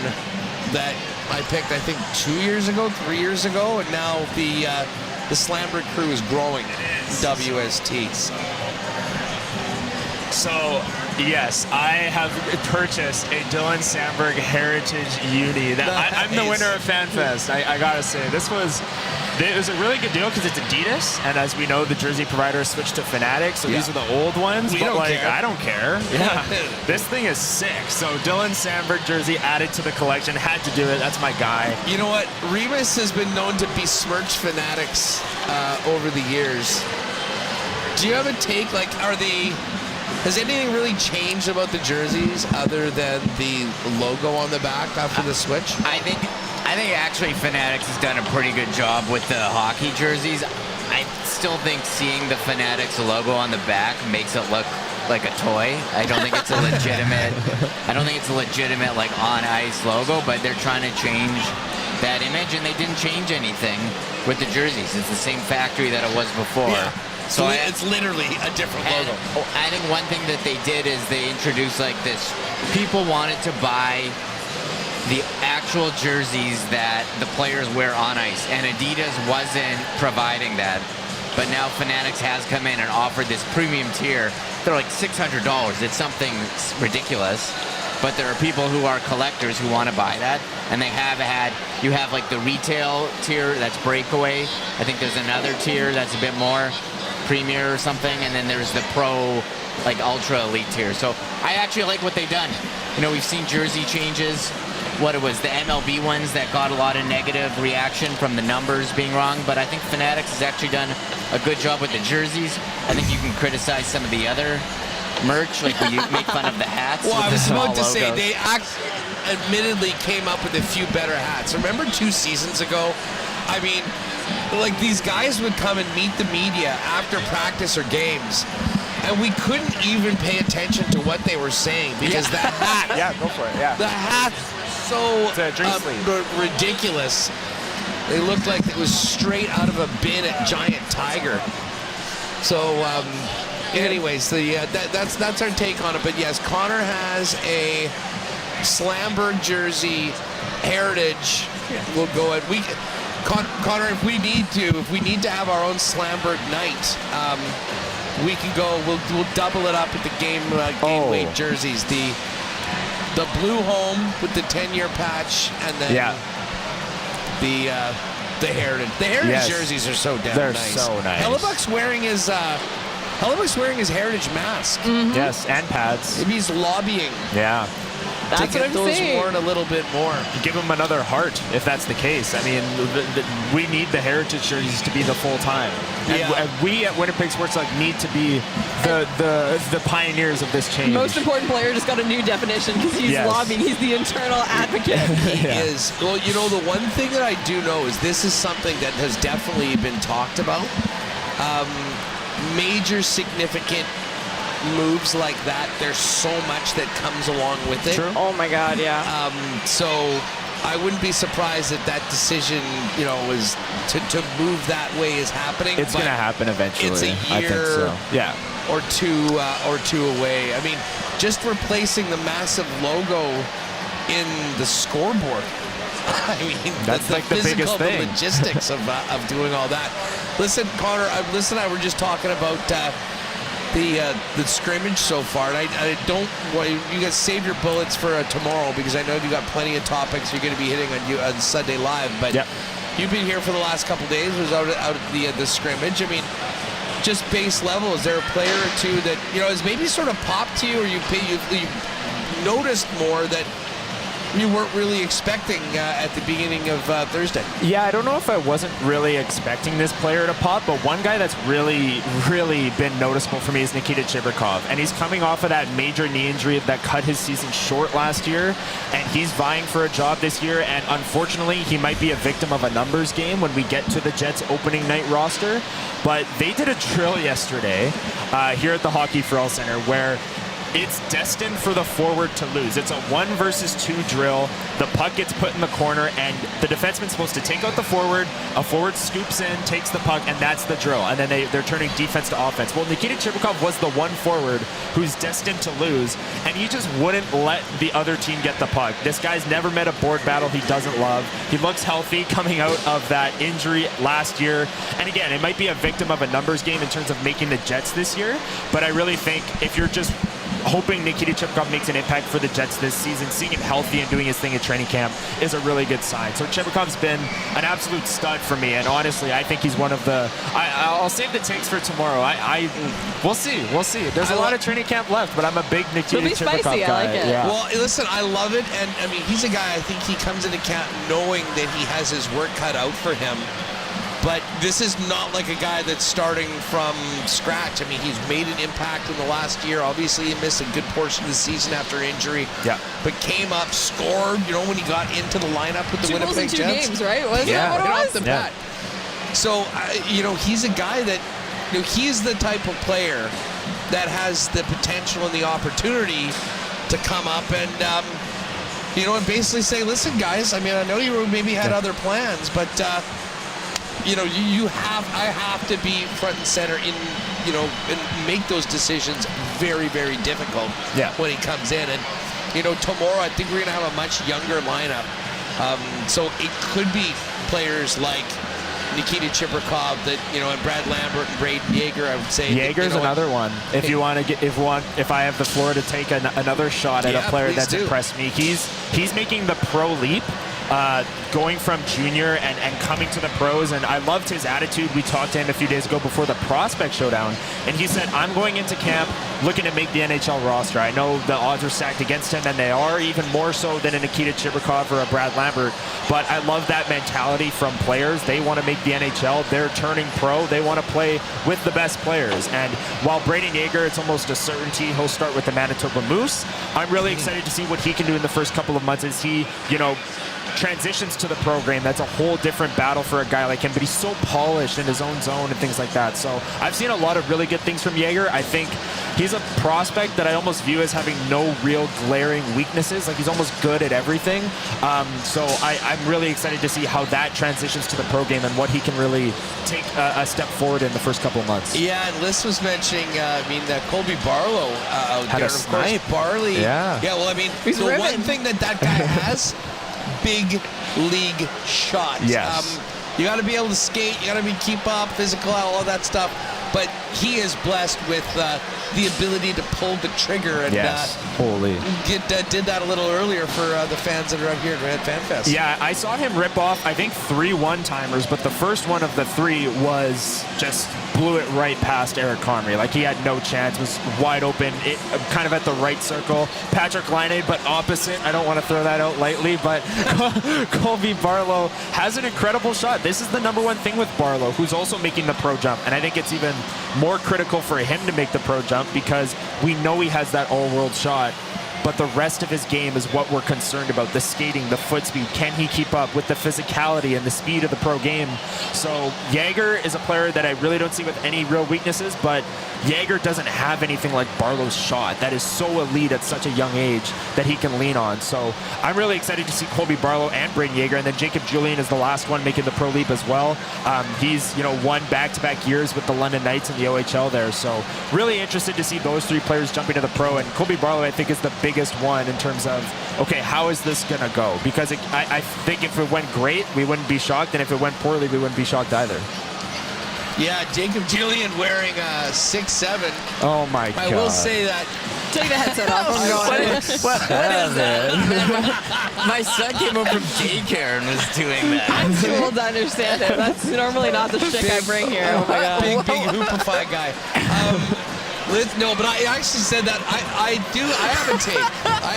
that I picked, I think, 2 years ago, 3 years ago, and now the Slamberg crew is growing. WST. So, yes, I have purchased a Dylan Sandberg Heritage Uni. I'm the winner of FanFest. I gotta say, it was a really good deal because it's Adidas, and as we know, the jersey provider switched to Fanatics, so these are the old ones. We don't care. I don't care. Yeah, this thing is sick. So Dylan Sandberg jersey added to the collection. Had to do it. That's my guy. You know what? Remis has been known to besmirch Fanatics over the years. Do you have a take? Like, has anything really changed about the jerseys other than the logo on the back after the switch? I think actually Fanatics has done a pretty good job with the hockey jerseys. I still think seeing the Fanatics logo on the back makes it look like a toy. I don't think it's a legitimate like on ice logo, but they're trying to change that image, and they didn't change anything with the jerseys. It's the same factory that it was before. Yeah. So it's literally a different logo. I think one thing that they did is they introduced like this. People wanted to buy the actual jerseys that the players wear on ice, and Adidas wasn't providing that. But now Fanatics has come in and offered this premium tier. They're like $600. It's something ridiculous. But there are people who are collectors who want to buy that, and you have like the retail tier that's breakaway. I think there's another tier that's a bit more premier or something, and then there's the pro, like ultra elite tier. So I actually like what they've done. You know, we've seen jersey changes. What it was, the MLB ones that got a lot of negative reaction from the numbers being wrong, but I think Fanatics has actually done a good job with the jerseys. I think you can criticize some of the other merch, like when you make fun of the hats. Well, I was about to say, logos. they admittedly came up with a few better hats. Remember 2 seasons ago? I mean, like, these guys would come and meet the media after practice or games, and we couldn't even pay attention to what they were saying because the hat. Yeah, go for it. Yeah. The hat so It's a drink sleeve. ridiculous. They looked like it was straight out of a bin at Giant Tiger. So, anyways, that's our take on it. But yes, Connor has a Slamberg jersey, Heritage. We'll go at Connor, if we need to have our own Slamberg night, we can go. We'll double it up with the game weight jerseys. The blue home with the 10-year patch, and then the Heritage. The Heritage jerseys are so damn nice. They're so nice. Hellebuck's wearing his Heritage mask. Mm-hmm. Yes, and pads. Maybe he's lobbying. Yeah. That's to get what I'm those saying. worn a little bit more. Give him another heart, if that's the case. I mean, we need the Heritage jerseys to be the full time. And we at Winnipeg Sports Talk need to be the pioneers of this change. Most important player just got a new definition because he's lobbying. He's the internal advocate. He is. Well, you know, the one thing that I do know is this is something that has definitely been talked about. Major significant moves like that, there's so much that comes along with it. True. Oh my God, yeah. So I wouldn't be surprised that that decision, you know, is to move that way is happening. It's going to happen eventually. It's a I think year so. Yeah. or two away. I mean, just replacing the massive logo in the scoreboard. I mean, that's the like the biggest thing. The logistics of doing all that. Listen, Connor, and I were just talking about the scrimmage so far, and I don't. Well, you guys save your bullets for tomorrow because I know you got plenty of topics you're going to be hitting on Sunday Live. But you've been here for the last couple days. Was out at the scrimmage. I mean, just base level. Is there a player or two that has maybe sort of popped to you, or you noticed more that you weren't really expecting at the beginning of Thursday. Yeah, I don't know if I wasn't really expecting this player to pop, but one guy that's really, really been noticeable for me is Nikita Chibrikov. And he's coming off of that major knee injury that cut his season short last year, and he's vying for a job this year, and unfortunately, he might be a victim of a numbers game when we get to the Jets opening night roster. But they did a drill yesterday here at the Hockey for All Center where it's destined for the forward to lose. It's a 1 versus 2 drill. The puck gets put in the corner, and the defenseman's supposed to take out the forward. A forward scoops in, takes the puck, and that's the drill. And then they're turning defense to offense. Well, Nikita Chibrikov was the one forward who's destined to lose, and he just wouldn't let the other team get the puck. This guy's never met a board battle he doesn't love. He looks healthy coming out of that injury last year. And again, it might be a victim of a numbers game in terms of making the Jets this year, but I really think if you're just hoping Nikita Chibrikov makes an impact for the Jets this season, seeing him healthy and doing his thing at training camp is a really good sign. So Chibrikov's been an absolute stud for me, and honestly, I think he's one of the. I'll save the takes for tomorrow. We'll see. There's a lot of training camp left, but I'm a big Nikita Chibrikov guy. I like it. Yeah. Well, listen, I love it, and I mean, he's a guy. I think he comes into camp knowing that he has his work cut out for him. But this is not like a guy that's starting from scratch. I mean, he's made an impact in the last year. Obviously, he missed a good portion of the season after injury. Yeah. But came up, scored, when he got into the lineup with the Winnipeg Jets. 2 goals in 2 games, right? Wasn't that what it Right was? off the bat. So, he's a guy that, he's the type of player that has the potential and the opportunity to come up and, and basically say, listen, guys, I mean, I know you maybe had other plans, but, I have to be front and center in, and make those decisions very, very difficult when he comes in. And, tomorrow I think we're going to have a much younger lineup. So it could be players like Nikita Chibrikov that, and Brad Lambert and Braden Yeager, I would say. Yeager's another one. If you want to get, if I have the floor to take another shot at a player that's impressed me, he's making the pro leap. Going from junior and coming to the pros, and I loved his attitude. We talked to him a few days ago before the prospect showdown, and he said, I'm going into camp looking to make the NHL roster. I know the odds are stacked against him, and they are even more so than a Nikita Chibrikov or a Brad Lambert, but I love that mentality from players. They want to make the NHL. They're turning pro. They want to play with the best players, and while Braden Yeager, it's almost a certainty he'll start with the Manitoba Moose, I'm really excited to see what he can do in the first couple of months as he, transitions to the program. That's a whole different battle for a guy like him, but he's so polished in his own zone and things like that. So I've seen a lot of really good things from Yeager. I think he's a prospect that I almost view as having no real glaring weaknesses. Like, he's almost good at everything. So I'm really excited to see how that transitions to the pro game and what he can really take a step forward in the first couple of months. Yeah, and Liz was mentioning, Colby Barlow out Had there. a Of course, snipe. Barley. Yeah. Yeah, well, I mean, He's the ribbon. one thing that guy has, big league shot. Yes. You got to be able to skate. You got to keep up, physical, all of that stuff. But he is blessed with the ability to pull the trigger. And holy. Did that a little earlier for the fans that are up here at FanFest. Yeah, I saw him rip off, I think, 3 one-timers, but the first one of the 3 was just blew it right past Eric Comrie. Like, he had no chance, was wide open, kind of at the right circle. Patrick Laine, but opposite. I don't want to throw that out lightly, but Colby Barlow has an incredible shot. This is the number one thing with Barlow, who's also making the pro jump, and I think it's even more critical for him to make the pro jump because we know he has that all-world shot. But the rest of his game is what we're concerned about. The skating, the foot speed. Can he keep up with the physicality and the speed of the pro game? So Yeager is a player that I really don't see with any real weaknesses, but Yeager doesn't have anything like Barlow's shot that is so elite at such a young age that he can lean on. So I'm really excited to see Colby Barlow and Braden Yeager, and then Jacob Julian is the last one making the pro leap as well. He's won back-to-back years with the London Knights in the OHL there. So really interested to see those 3 players jumping to the pro, and Colby Barlow I think is the biggest one in terms of, okay, how is this going to go? Because I think if it went great, we wouldn't be shocked, and if it went poorly, we wouldn't be shocked either. Yeah, Jacob Julian wearing 6'7". Oh my God. I will say that. Take the headset off. What is that? My son came home from daycare and was doing that. I'm too old to understand it. That's normally not the shtick I bring here. Oh my God. Big hoopify guy. No, but I actually said that. I have a take. I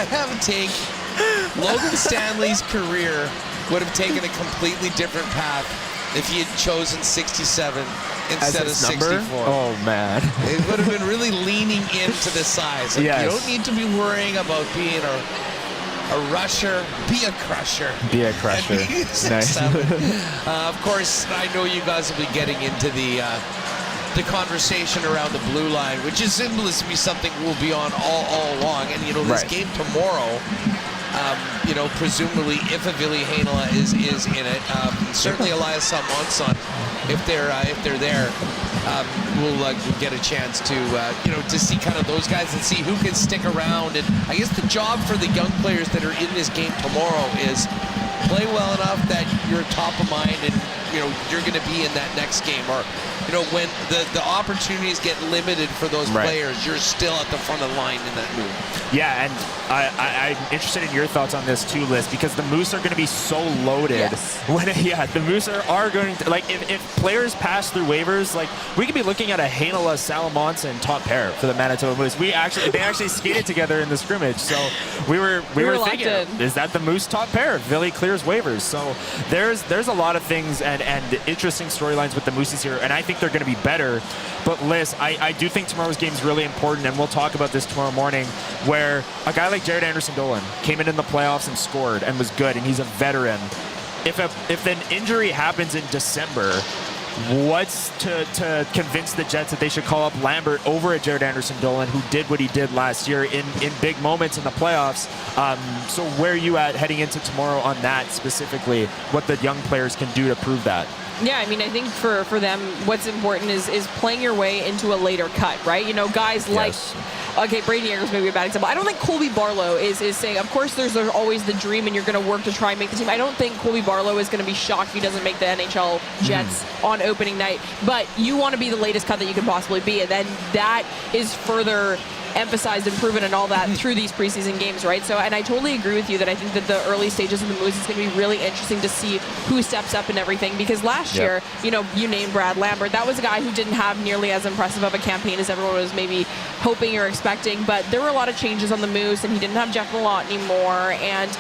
have a take. Logan Stanley's career would have taken a completely different path if he had chosen 67 instead of 64. Oh, man. It would have been really leaning into the size. Like, yes. You don't need to be worrying about being a rusher. Be a crusher. Be a crusher. Nice. Of course, I know you guys will be getting into the conversation around the blue line, which is seems to be something we'll be on all along. And, this game tomorrow, presumably if a Ville Heinola is in it, certainly Elias Salmonson, if they're there, we'll get a chance to see kind of those guys and see who can stick around. And I guess the job for the young players that are in this game tomorrow is play well enough that you're top of mind and you're going to be in that next game, or when the opportunities get limited for those players, you're still at the front of the line in that move. Yeah, and I'm interested in your thoughts on this too, Liz, because the Moose are going to be so loaded. Yes. The Moose are going to, if players pass through waivers, we could be looking at a Heinola Salamonson top pair for the Manitoba Moose. They actually skated together in the scrimmage, so we were thinking, is that the Moose top pair? Ville clears waivers, so there's a lot of things and interesting storylines with the Mooses here, and I think they're going to be better. But Liz, I do think tomorrow's game is really important, and we'll talk about this tomorrow morning, where a guy like Jared Anderson-Dolan came in the playoffs and scored and was good, and he's a veteran. If an injury happens in December, what's to convince the Jets that they should call up Lambert over at Jared Anderson-Dolan, who did what he did last year in big moments in the playoffs? So where are you at heading into tomorrow on that specifically, what the young players can do to prove that? Yeah, I mean, I think for them, what's important is playing your way into a later cut, right? Guys like, okay, Brady Yeager's maybe a bad example. I don't think Colby Barlow is saying, of course, there's always the dream and you're going to work to try and make the team. I don't think Colby Barlow is going to be shocked if he doesn't make the NHL Jets on opening night. But you want to be the latest cut that you can possibly be, and then that is further emphasized and proven and all that through these preseason games, right? So, and I totally agree with you that I think that the early stages of the Moose is going to be really interesting to see who steps up and everything, because last year, you named Brad Lambert. That was a guy who didn't have nearly as impressive of a campaign as everyone was maybe hoping or expecting, but there were a lot of changes on the Moose, and he didn't have Jeff Malott anymore, and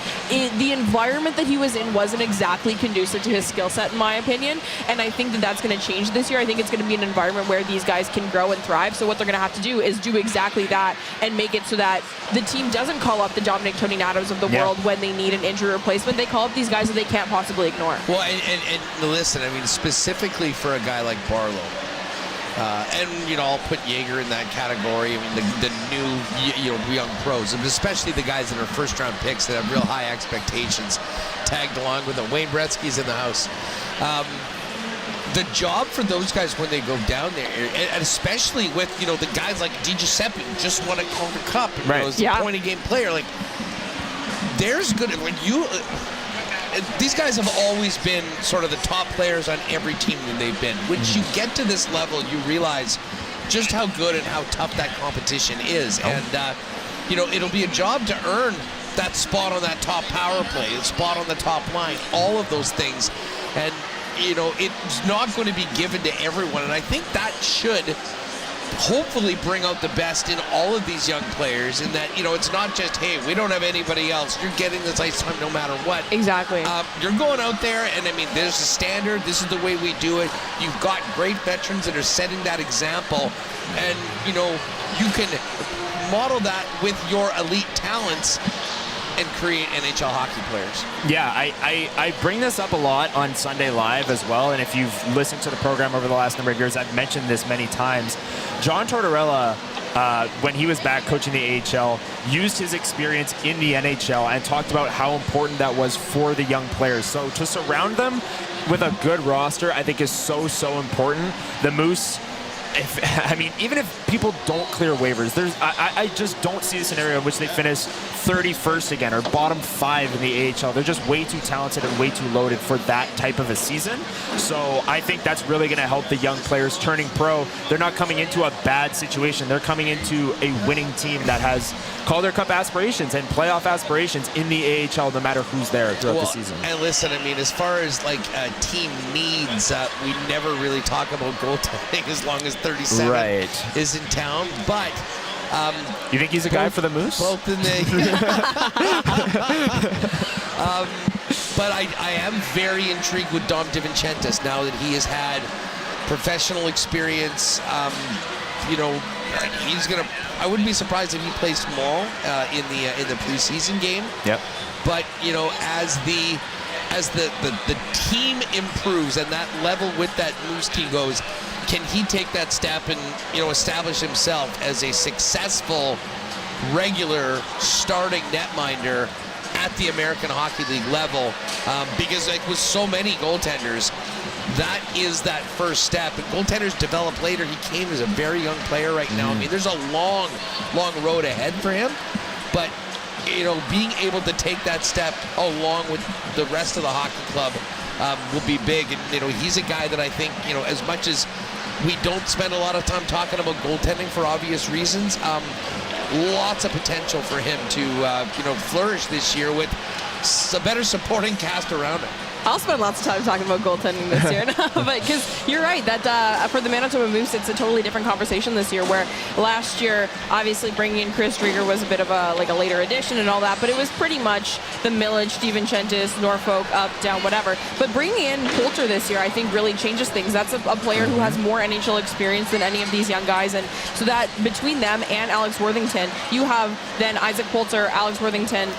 the environment that he was in wasn't exactly conducive to his skill set, in my opinion, and I think that that's going to change this year. I think it's going to be an environment where these guys can grow and thrive, so what they're going to have to do is do exactly that and make it so that the team doesn't call up the Dominic Toninatos of the world when they need an injury replacement. They call up these guys that they can't possibly ignore. Well, and listen, I mean, specifically for a guy like Barlow, and I'll put Yeager in that category. I mean, the new young pros, and especially the guys that are first-round picks that have real high expectations, tagged along with them. Wayne Gretzky's in the house. The job for those guys when they go down there, and especially with the guys like DiGiuseppe, who just won a Calder Cup and was a 20-game player, there's good. These guys have always been sort of the top players on every team that they've been. Once you get to this level, you realize just how good and how tough that competition is, and it'll be a job to earn that spot on that top power play, the spot on the top line, all of those things, and it's not going to be given to everyone, and I think that should hopefully bring out the best in all of these young players, in that it's not just, hey, we don't have anybody else, you're getting this ice time no matter what. Exactly. You're going out there, and I mean, there's a standard, this is the way we do it. You've got great veterans that are setting that example, and you can model that with your elite talents and create NHL hockey players. Yeah, I bring this up a lot on Sunday Live as well, and if you've listened to the program over the last number of years, I've mentioned this many times. John Tortorella, when he was back coaching the AHL, used his experience in the NHL and talked about how important that was for the young players. So to surround them with a good roster, I think is so important. The Moose even if people don't clear waivers, I just don't see a scenario in which they finish 31st again or bottom 5 in the AHL. They're just way too talented and way too loaded for that type of a season. So I think that's really going to help the young players turning pro. They're not coming into a bad situation. They're coming into a winning team that has Calder Cup aspirations and playoff aspirations in the AHL, no matter who's there throughout the season. And listen, I mean, as far as like team needs, we never really talk about goaltending as long as 37 is in town. But you think he's a guy for the Moose? Both in the. But I am very intrigued with Dom DiVincentis now that he has had professional experience. He's gonna. I wouldn't be surprised if he plays small in the preseason game. Yep. But as the team improves and that level with that Moose team goes, can he take that step and establish himself as a successful regular starting netminder at the American Hockey League level? Because like with so many goaltenders, that is that first step. And goaltenders develop later. He came as a very young player right now. I mean, there's a long road ahead for him. But being able to take that step along with the rest of the hockey club will be big. And he's a guy that I think as much as we don't spend a lot of time talking about goaltending for obvious reasons, lots of potential for him to flourish this year with a better supporting cast around him. I'll spend lots of time talking about goaltending this year, but because you're right that for the Manitoba Moose, it's a totally different conversation this year. Where last year, obviously bringing in Chris Drieger was a bit of a later addition and all that, but it was pretty much the Millage, DiVincentis, Norfolk, up, down, whatever. But bringing in Coulter this year, I think really changes things. That's a player who has more NHL experience than any of these young guys, and so that between them and Alex Worthington, you have then Isaac Coulter, Alex Worthington,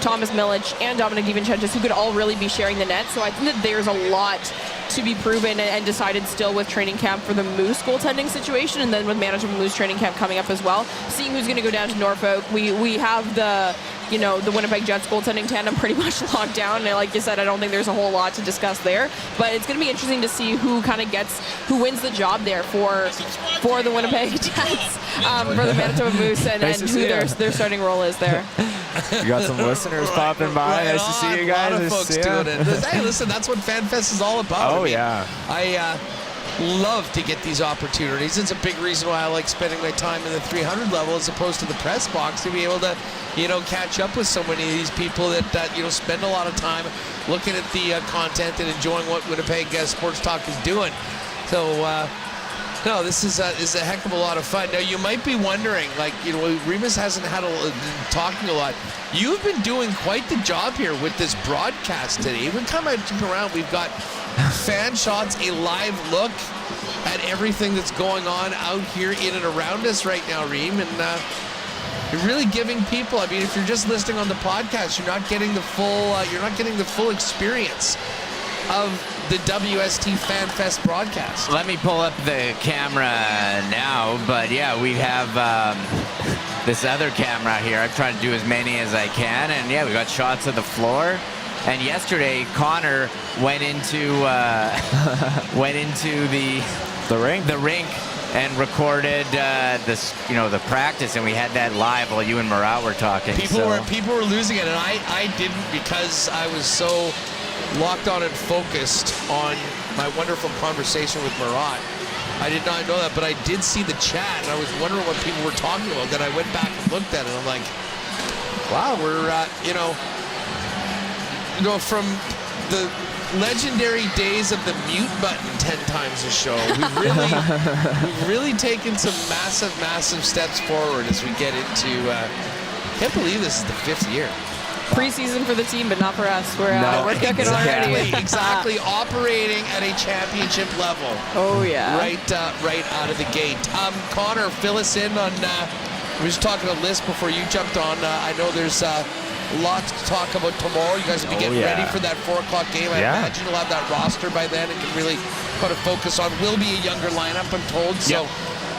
Thomas Millage, and Dominic DiVincentis, who could all really be sharing the net. So I think that there's a lot to be proven and decided still with training camp for the Moose goaltending situation, and then with Manitoba Moose training camp coming up as well. Seeing who's going to go down to Norfolk, we have the Winnipeg Jets goaltending tandem pretty much locked down. And like you said, I don't think there's a whole lot to discuss there, but it's going to be interesting to see who who wins the job there for the Winnipeg Jets, for the Manitoba Moose, and who their starting role is there. You got some listeners popping by. Nice to see you guys. A lot of folks doing it. Hey, listen, that's what FanFest is all about. I love to get these opportunities. It's a big reason why I like spending my time in the 300 level as opposed to the press box, to be able to, catch up with so many of these people that spend a lot of time looking at the content and enjoying what Winnipeg Sports Talk is doing. So, no, this is a heck of a lot of fun. Now, you might be wondering, Remis hasn't had talking a lot. You've been doing quite the job here with this broadcast today. We've come around. We've got fan shots, a live look at everything that's going on out here in and around us right now, Reem. And you're really giving people. I mean, if you're just listening on the podcast, you're not getting the full experience of the WST Fan Fest broadcast. Let me pull up the camera now, but yeah, we have this other camera here. I've tried to do as many as I can, and yeah, we got shots of the floor. And yesterday, Connor went into the rink and recorded the practice, and we had that live while you and Murat were talking. People were losing it, and I didn't, because I was so locked on and focused on my wonderful conversation with Murat. I did not know that, but I did see the chat, and I was wondering what people were talking about. Then I went back and looked at it, and I'm like, wow, we're from the legendary days of the mute button 10 times a show, we've really taken some massive steps forward as we get into can't believe this is the 5th year. Preseason for the team, but not for us. We're cooking already. Exactly, operating at a championship level. Oh yeah. Right out of the gate. Connor, fill us in on. We were just talking to Liz before you jumped on. I know there's lots to talk about tomorrow. You guys will be getting ready for that 4 o'clock game. I imagine you'll have that roster by then and can really kind of focus on. Will be a younger lineup, I'm told. So.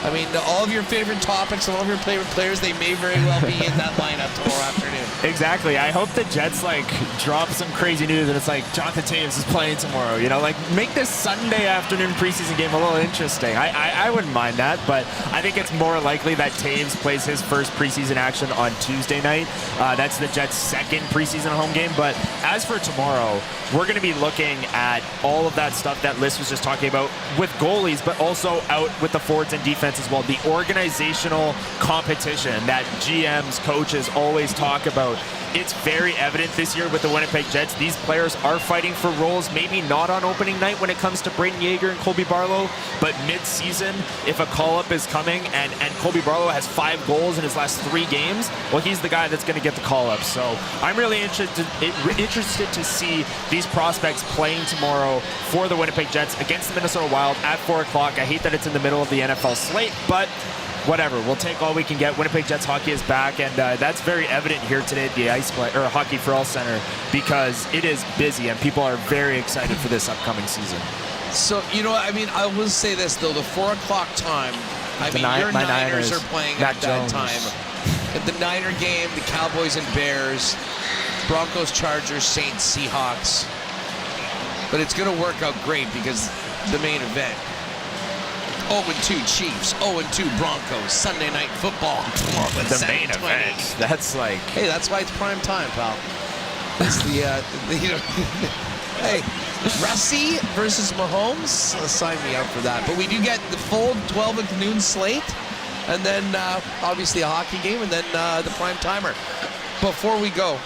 I mean, all of your favorite topics and all of your favorite players, they may very well be in that lineup tomorrow afternoon. Exactly. I hope the Jets drop some crazy news and it's like Jonathan Toews is playing tomorrow. Make this Sunday afternoon preseason game a little interesting. I wouldn't mind that, but I think it's more likely that Toews plays his first preseason action on Tuesday night. That's the Jets' second preseason home game. But as for tomorrow, we're going to be looking at all of that stuff that Liz was just talking about with goalies, but also out with the forwards and defense as well. The organizational competition that GMs, coaches always talk about. It's very evident this year with the Winnipeg Jets. These players are fighting for roles, maybe not on opening night when it comes to Braden Yeager and Colby Barlow, but mid-season, if a call-up is coming and Colby Barlow has 5 goals in his last 3 games, well, he's the guy that's going to get the call-up. So I'm really interested to see these prospects playing tomorrow for the Winnipeg Jets against the Minnesota Wild at 4 o'clock. I hate that it's in the middle of the NFL slate, but whatever, we'll take all we can get. Winnipeg Jets hockey is back, and that's very evident here today at the Hockey for All Center because it is busy and people are very excited for this upcoming season. So, I will say this, though, the 4 o'clock time, your Niners are playing at that time. At the Niner game, the Cowboys and Bears, Broncos, Chargers, Saints, Seahawks. But it's going to work out great because the main event. 0-2 Chiefs, 0-2 Broncos, Sunday Night Football. The main event. That's hey, that's why it's prime time, pal. It's hey, Russie versus Mahomes. Sign me up for that. But we do get the full 12 at noon slate, and then obviously a hockey game, and then the prime timer. Before we go,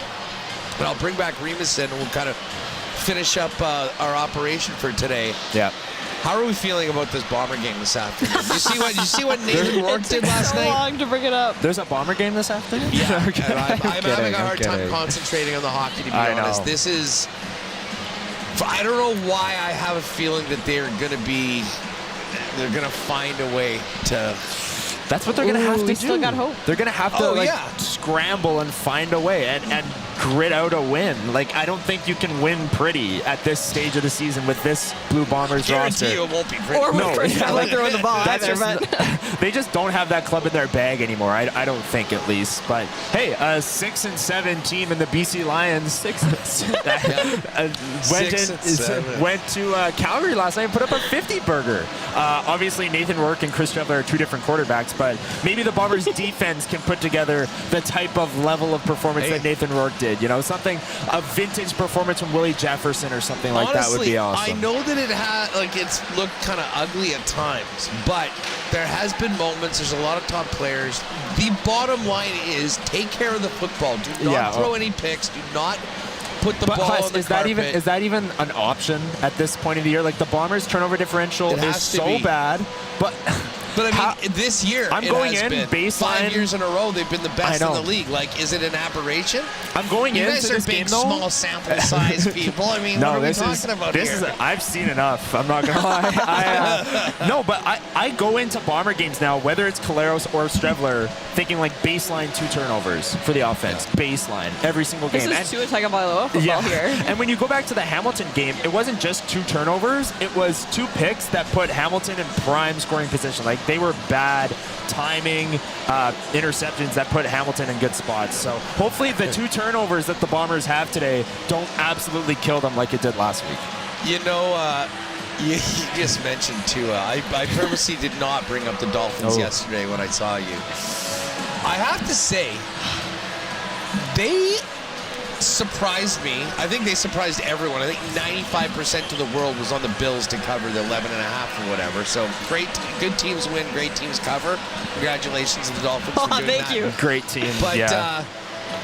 and I'll bring back Remis in, and we'll kind of finish up our operation for today. Yeah. How are we feeling about this Bomber game this afternoon? You see what Nathan Rourke did last night? So long to bring it up. There's a Bomber game this afternoon? Yeah. Okay. I'm having a hard time concentrating on the hockey, to be honest. Know. This is... I don't know why I have a feeling that they're going to find a way to... That's what they're going to have to do. Still got hope. They're going to have to scramble and find a way and grit out a win. I don't think you can win pretty at this stage of the season with this Blue Bombers roster. I guarantee you it won't be pretty. Or with throwing the ball. They just don't have that club in their bag anymore. I don't think, at least. But hey, a 6-7 team in the BC Lions went to Calgary last night and put up a 50 burger. Obviously, Nathan Rourke and Chris Trevler are two different quarterbacks, but maybe the Bombers defense can put together the type of level of performance that Nathan Rourke did. A vintage performance from Willie Jefferson or something like that would be awesome. I know that it's looked kind of ugly at times, but there has been moments. There's a lot of top players. The bottom line is take care of the football. Do not throw any picks. Do not put the ball on the carpet. Is that even an option at this point of the year? The Bombers' turnover differential is so bad, but this year I'm going in baseline. 5 years in a row, they've been the best in the league. Is it an aberration? I'm going into this game, You guys are big, small sample size people. What are we talking about here? I've seen enough. I'm not going to lie. No, but I go into Bomber games now, whether it's Caleros or Strevler, thinking baseline 2 turnovers for the offense. Baseline. Every single game. This is Tua Tagovailoa football here. And when you go back to the Hamilton game, it wasn't just 2 turnovers. It was 2 picks that put Hamilton in prime scoring position. They were bad timing interceptions that put Hamilton in good spots. So hopefully the 2 turnovers that the Bombers have today don't absolutely kill them like it did last week. You just mentioned Tua. I purposely did not bring up the Dolphins yesterday when I saw you. I have to say, they surprised me. I think they surprised everyone. I think 95% of the world was on the Bills to cover the 11.5 or whatever. So good teams win, great teams cover. Congratulations to the Dolphins for doing that. Thank you. Great team. But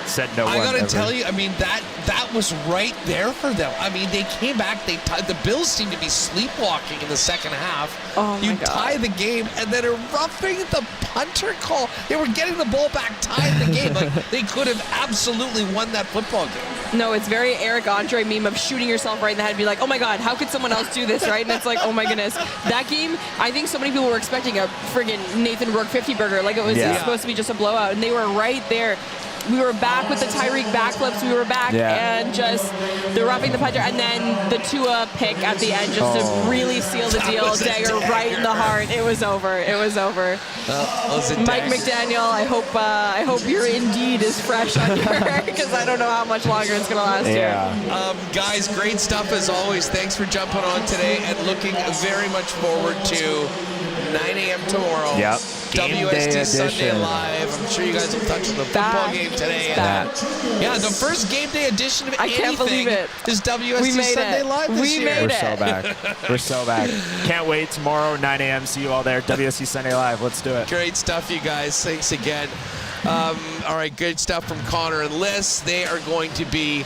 said no one. I gotta tell you, that was right there for them. They came back. The Bills seemed to be sleepwalking in the second half. Oh my you God. tie the game, and then a roughing the punter call. They were getting the ball back, tying the game. They could have absolutely won that football game. No, it's very Eric Andre meme of shooting yourself right in the head and be like, oh my God, how could someone else do this, right? And it's like, oh my goodness. That game, I think so many people were expecting a friggin' Nathan Rourke 50-burger. Like it was supposed to be just a blowout. And they were right there. We were back with the Tyreek backflips. We were back and just the roughing the puncher. And then the Tua pick at the end just to really seal the deal. Dagger right in the heart. It was over. It was over. Mike McDaniel, I hope your Indeed is fresh on your because I don't know how much longer it's going to last here. Guys, great stuff as always. Thanks for jumping on today and looking very much forward to 9 a.m. tomorrow. Yep. WST Sunday Live. I'm sure you guys will touch on the football game today. Yeah, the first game day edition of I can't believe it. Is WST Sunday Live this year. We're so back. We're so back. Can't wait. Tomorrow, 9 a.m. See you all there. WST Sunday Live. Let's do it. Great stuff, you guys. Thanks again. All right, good stuff from Connor and Liz. They are going to be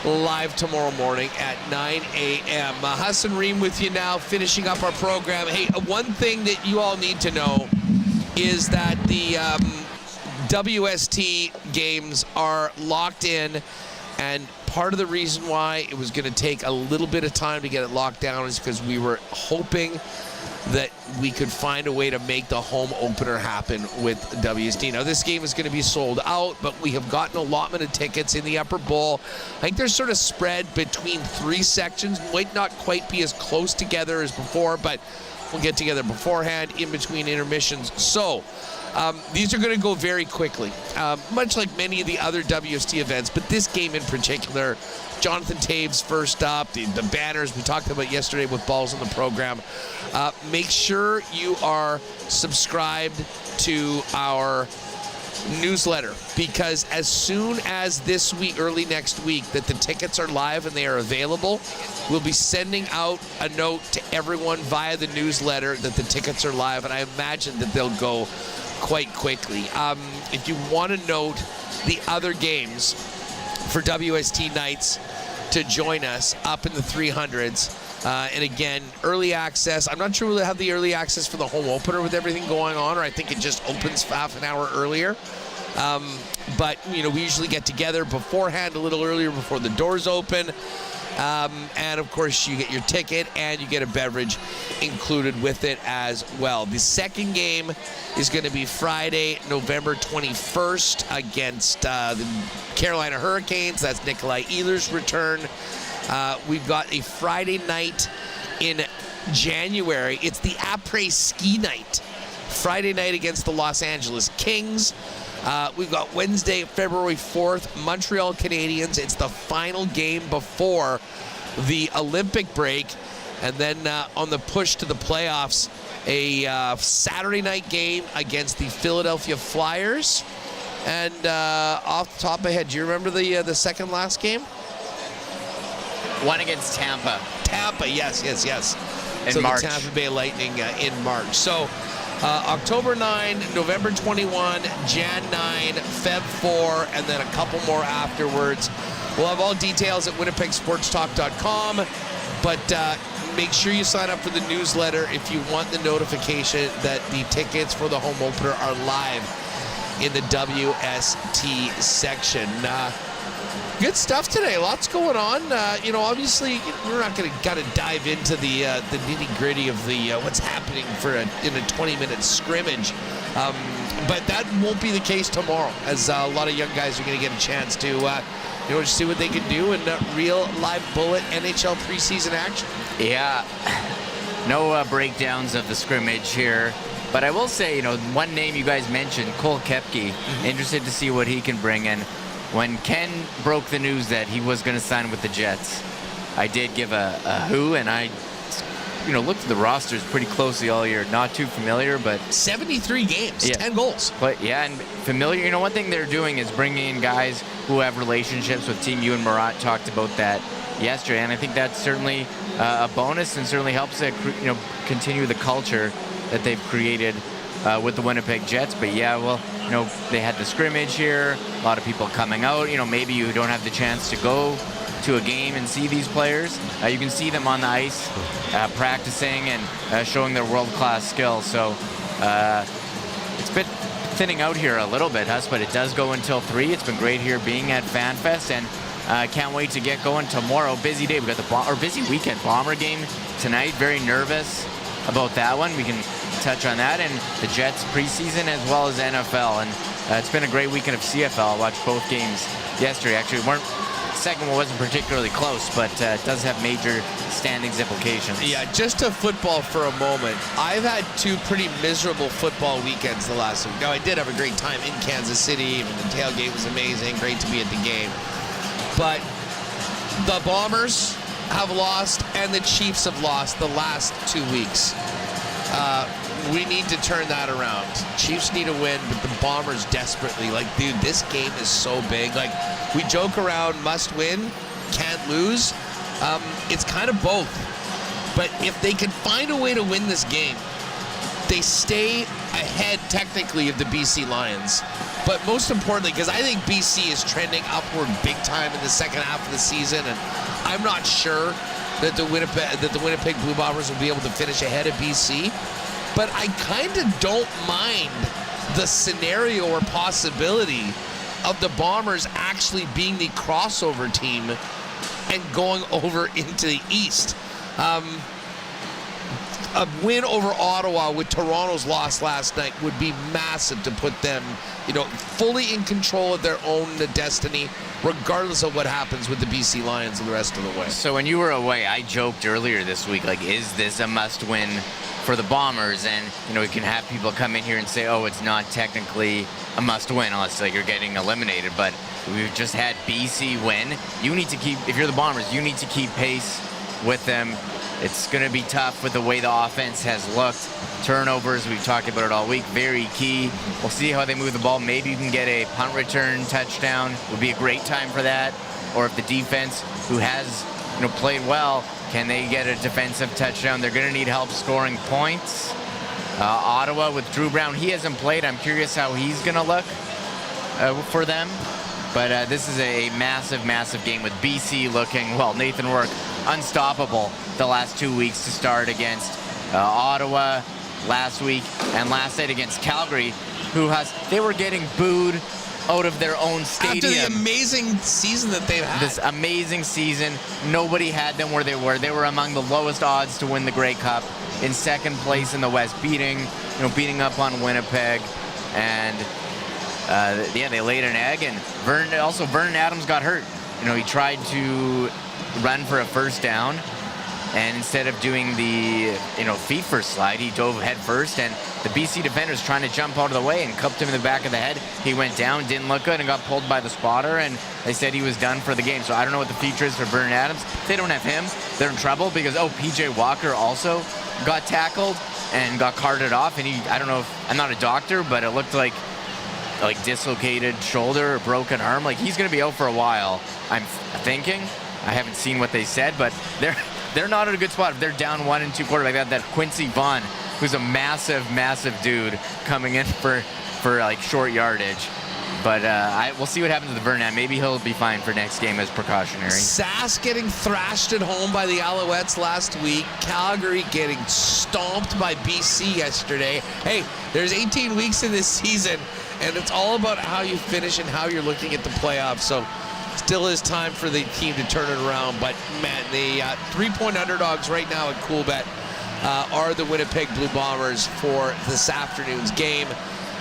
live tomorrow morning at 9 a.m. Hassan Reem with you now, finishing up our program. Hey, one thing that you all need to know is that the WST games are locked in, and part of the reason why it was going to take a little bit of time to get it locked down is because we were hoping that we could find a way to make the home opener happen with WST. Now, this game is going to be sold out, but we have gotten an allotment of tickets in the upper bowl. I think they're sort of spread between 3 sections. Might not quite be as close together as before, but we'll get together beforehand, in between intermissions. So, these are going to go very quickly, much like many of the other WST events, but this game in particular, Jonathan Toews first up, the banners we talked about yesterday with Balls on the program. Make sure you are subscribed to our newsletter, because as soon as this week, early next week, that the tickets are live and they are available, we'll be sending out a note to everyone via the newsletter that the tickets are live, and I imagine that they'll go quite quickly. If you want to note the other games for WST nights to join us up in the 300s, and again, early access. I'm not sure we'll have the early access for the home opener with everything going on, or I think it just opens half an hour earlier. But, you know, we usually get together beforehand, a little earlier before the doors open. And, of course, you get your ticket and you get a beverage included with it as well. The second game is going to be Friday, November 21st against the Carolina Hurricanes. That's Nikolai Ehlers' return. We've got a Friday night in January. It's the après-ski night. Friday night against the Los Angeles Kings. We've got Wednesday, February 4th, Montreal Canadiens. It's the final game before the Olympic break. And then on the push to the playoffs, a Saturday night game against the Philadelphia Flyers. And off the top of my head, do you remember the second last game? One against Tampa. Tampa, yes. In March. The Tampa Bay Lightning in March. So October 9, November 21, Jan 9, Feb 4, and then a couple more afterwards. We'll have all details at winnipegsportstalk.com, but make sure you sign up for the newsletter if you want the notification that the tickets for the home opener are live in the WST section. Good stuff today. Lots going on. Obviously, we're not going to dive into the nitty-gritty of the what's happening in a 20-minute scrimmage. But that won't be the case tomorrow, as a lot of young guys are going to get a chance to see what they can do in real live bullet NHL preseason action. Yeah. No breakdowns of the scrimmage here. But I will say, one name you guys mentioned, Cole Koepke. Interested to see what he can bring in. When Ken broke the news that he was going to sign with the Jets, I did give a who, and I looked at the rosters pretty closely all year. Not too familiar, but 73 games, 10 goals. But yeah, and familiar. One thing they're doing is bringing in guys who have relationships with Team U, and Marat talked about that yesterday, and I think that's certainly a bonus and certainly helps to continue the culture that they've created with the Winnipeg Jets. But yeah, well, they had the scrimmage here, a lot of people coming out. Maybe you don't have the chance to go to a game and see these players. You can see them on the ice practicing and showing their world-class skills. So it's been thinning out here a little bit, Huss, but it does go until 3. It's been great here being at FanFest, and Can't wait to get going tomorrow. Busy day. We got the busy weekend Bomber game tonight. Very nervous about that one. We can touch on that, and the Jets preseason as well as NFL. And it's been a great weekend of CFL. I watched both games yesterday. Actually, second one wasn't particularly close, but it does have major standings implications. Yeah, just to football for a moment. I've had 2 pretty miserable football weekends the last week. Now, I did have a great time in Kansas City. The tailgate was amazing. Great to be at the game. But the Bombers have lost and the Chiefs have lost the last 2 weeks. We need to turn that around. Chiefs need a win, but the Bombers desperately. Like, dude, this game is so big. Like, we joke around must win, can't lose. It's kind of both. But if they can find a way to win this game, they stay ahead technically of the BC Lions. But most importantly, because I think BC is trending upward big time in the second half of the season, and I'm not sure that the Winnipeg Blue Bombers will be able to finish ahead of BC. But I kind of don't mind the scenario or possibility of the Bombers actually being the crossover team and going over into the East. A win over Ottawa with Toronto's loss last night would be massive to put them, fully in control of their own destiny, regardless of what happens with the BC Lions and the rest of the way. So when you were away, I joked earlier this week, like, is this a must-win for the Bombers? And, we can have people come in here and say, oh, it's not technically a must-win unless, you're getting eliminated. But we've just had BC win. You need to if you're the Bombers, you need to keep pace with them. It's going to be tough with the way the offense has looked. Turnovers, we've talked about it all week, very key. We'll see how they move the ball. Maybe you can get a punt return touchdown. Would be a great time for that. Or if the defense, who has played well, can they get a defensive touchdown? They're going to need help scoring points. Ottawa with Drew Brown, he hasn't played. I'm curious how he's going to look for them. But this is a massive, massive game with BC looking, Nathan Rourke, unstoppable the last 2 weeks to start against Ottawa last week and last night against Calgary, they were getting booed out of their own stadium. After the amazing season that they've had. This amazing season, nobody had them where they were. They were among the lowest odds to win the Grey Cup, in second place in the West, beating up on Winnipeg, and they laid an egg. And Vernon Adams got hurt. He tried to run for a first down, and instead of doing the feet first slide, he dove head first, and the BC defenders trying to jump out of the way and cupped him in the back of the head. He went down, didn't look good, and got pulled by the spotter, and they said he was done for the game. So I don't know what the future is for Vernon Adams. If they don't have him, they're in trouble, because PJ Walker also got tackled and got carted off, and I don't know if, I'm not a doctor, but it looked like dislocated shoulder or broken arm. He's going to be out for a while, I'm thinking. I haven't seen what they said, but they're not in a good spot if they're down 1 and 2 quarterback. That Quincy Vaughn, who's a massive, massive dude coming in for short yardage. But we'll see what happens with Vernon. Maybe he'll be fine for next game as precautionary. Sass getting thrashed at home by the Alouettes last week. Calgary getting stomped by BC yesterday. Hey, there's 18 weeks in this season, and it's all about how you finish and how you're looking at the playoffs. So still is time for the team to turn it around. But, man, the 3-point underdogs right now at Coolbet are the Winnipeg Blue Bombers for this afternoon's game.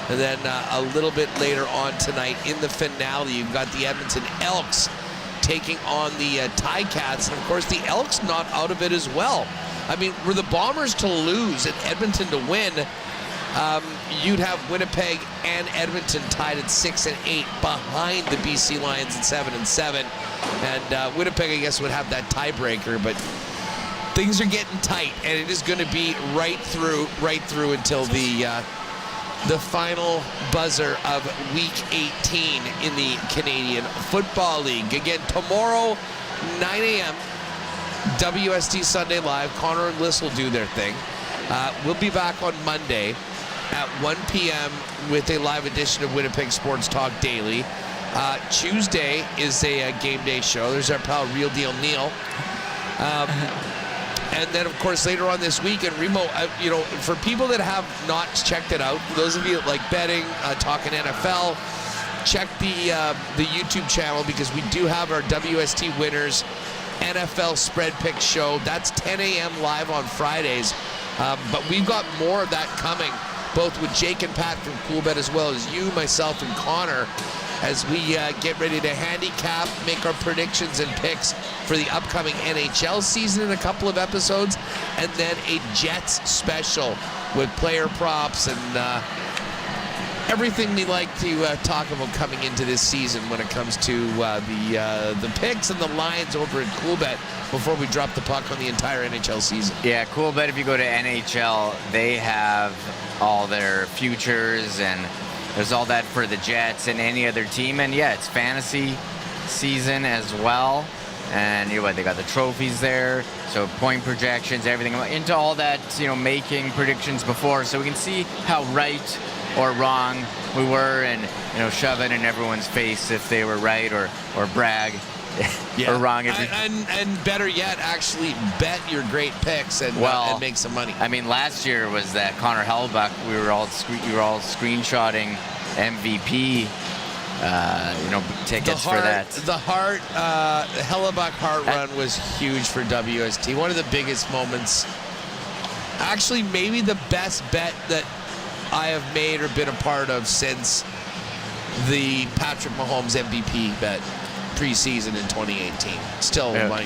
And then a little bit later on tonight in the finale, you've got the Edmonton Elks taking on the Ticats. And, of course, the Elks not out of it as well. I mean, were the Bombers to lose and Edmonton to win, you'd have Winnipeg and Edmonton tied at 6 and 8 behind the BC Lions at 7 and 7. And Winnipeg, I guess, would have that tiebreaker. But things are getting tight, and it is going to be right through until the final buzzer of Week 18 in the Canadian Football League. Again, tomorrow, 9 a.m., WST Sunday Live. Connor and Liss will do their thing. We'll be back on Monday at 1 p.m. with a live edition of Winnipeg Sports Talk Daily. Tuesday is a game day show. There's our pal Real Deal Neil. And then, of course, later on this week, and Remo, for people that have not checked it out, those of you that like betting, talking NFL, check the YouTube channel because we do have our WST Winners NFL Spread Pick show. That's 10 a.m. live on Fridays. But we've got more of that coming, both with Jake and Pat from CoolBet, as well as you, myself, and Connor, as we get ready to handicap, make our predictions and picks for the upcoming NHL season in a couple of episodes, and then a Jets special with player props and everything we like to talk about coming into this season when it comes to the picks and the lines over at CoolBet before we drop the puck on the entire NHL season. Yeah, CoolBet, if you go to NHL, they have all their futures, and there's all that for the Jets and any other team. And yeah, it's fantasy season as well. And they got the trophies there, so point projections, everything into all that, making predictions before, so we can see how right or wrong we were, and shove it in everyone's face if they were right, or brag or wrong. And better yet, actually bet your great picks and make some money. I mean, last year was that Connor Hellebuyck. We were all screenshotting MVP. Tickets for that. The Hellebuyck Hart run was huge for WST. One of the biggest moments. Actually, maybe the best bet that I have made or been a part of since the Patrick Mahomes MVP bet preseason in 2018. Still my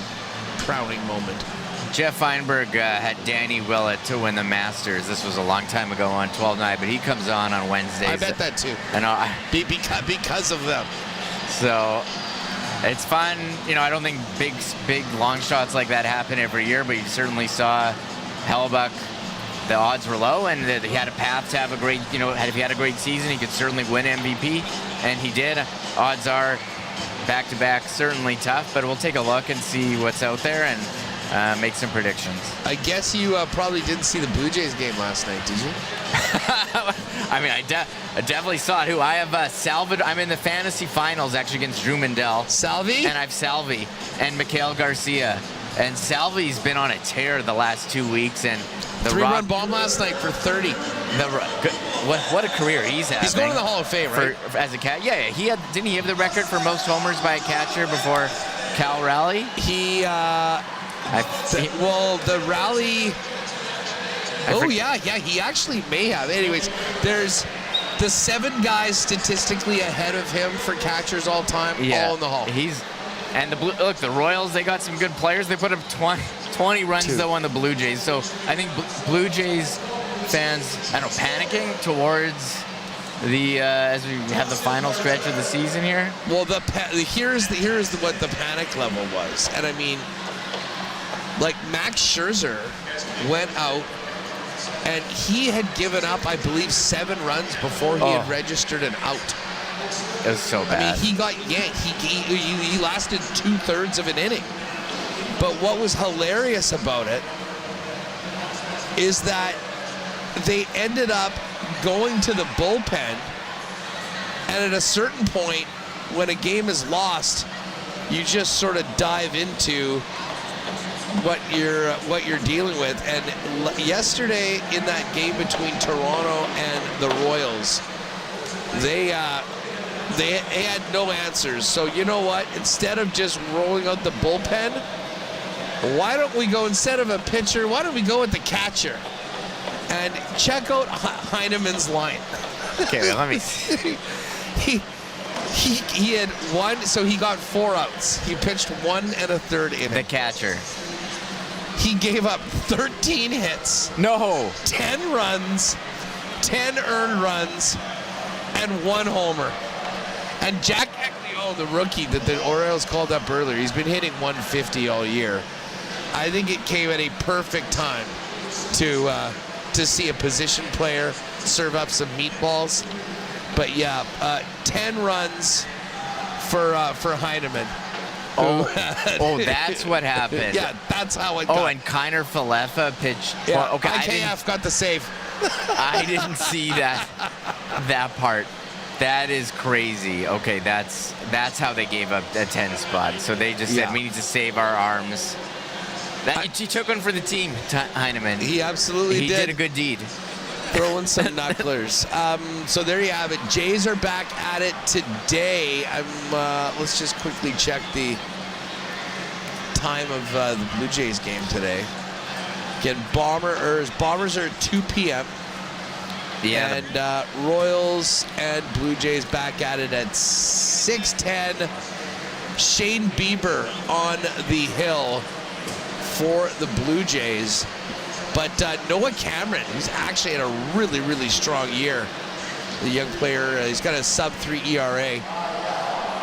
crowning moment. Jeff Feinberg had Danny Willett to win the Masters. This was a long time ago on 12-9, but he comes on Wednesdays. I bet that too. Because of them. So it's fun. I don't think big long shots like that happen every year, but you certainly saw Hellebuyck. The odds were low, and he had a path to have a great, if he had a great season, he could certainly win MVP, and he did. Odds are back-to-back, certainly tough, but we'll take a look and see what's out there and make some predictions. I guess you probably didn't see the Blue Jays game last night, did you? I mean, I definitely saw it. I have Salvador. I'm in the fantasy finals, actually, against Drew Mandel. Salvi? And I have Salvi and Mikhail Garcia. And Salvi's been on a tear the last 2 weeks, and the three-run bomb last night for 30. What a career he's having. He's going to the Hall of Fame, right? As a cat, yeah. Didn't he have the record for most homers by a catcher before Cal Raleigh? The Raleigh. He actually may have. Anyways, there's the 7 guys statistically ahead of him for catchers all time, all in the Hall. And the Royals, they got some good players. They put up 20 runs, though, on the Blue Jays. So I think Blue Jays fans, panicking towards the as we have the final stretch of the season here. Well, here's what the panic level was. And I mean, like Max Scherzer went out, and he had given up, I believe, 7 runs before he had registered an out. It was so bad. I mean, he got yanked. He lasted 2/3 of an inning. But what was hilarious about it is that they ended up going to the bullpen, and at a certain point, when a game is lost, you just sort of dive into what you're dealing with. And yesterday in that game between Toronto and the Royals, they had no answers. So you know what? Instead of just rolling out the bullpen, why don't we go, instead of a pitcher, why don't we go with the catcher? And check out Heineman's line. Okay, let me see. He had one, so he got 4 outs. He pitched 1 1/3 inning. The catcher. He gave up 13 hits. No. 10 runs, 10 earned runs, and 1 homer. And Jack Eccleo, the rookie that the Orioles called up earlier, he's been hitting 150 all year. I think it came at a perfect time to see a position player serve up some meatballs. But yeah, 10 runs for Heineman. That's what happened. Yeah, that's how it got. Oh, and Kiner Falefa pitched. Yeah, okay, IKF got the save. I didn't see that part. That is crazy. Okay, that's how they gave up a 10 spot. So they just said, we need to save our arms. He took one for the team, Heineman. He absolutely did. He did a good deed. Throwing some knucklers. So there you have it. Jays are back at it today. Let's just quickly check the time of the Blue Jays game today. Again, Bombers are at 2 p.m. Yeah. And Royals and Blue Jays back at it at 6:10. Shane Bieber on the hill for the Blue Jays. But Noah Cameron, who's actually had a really, really strong year. The young player, he's got a sub-3 ERA.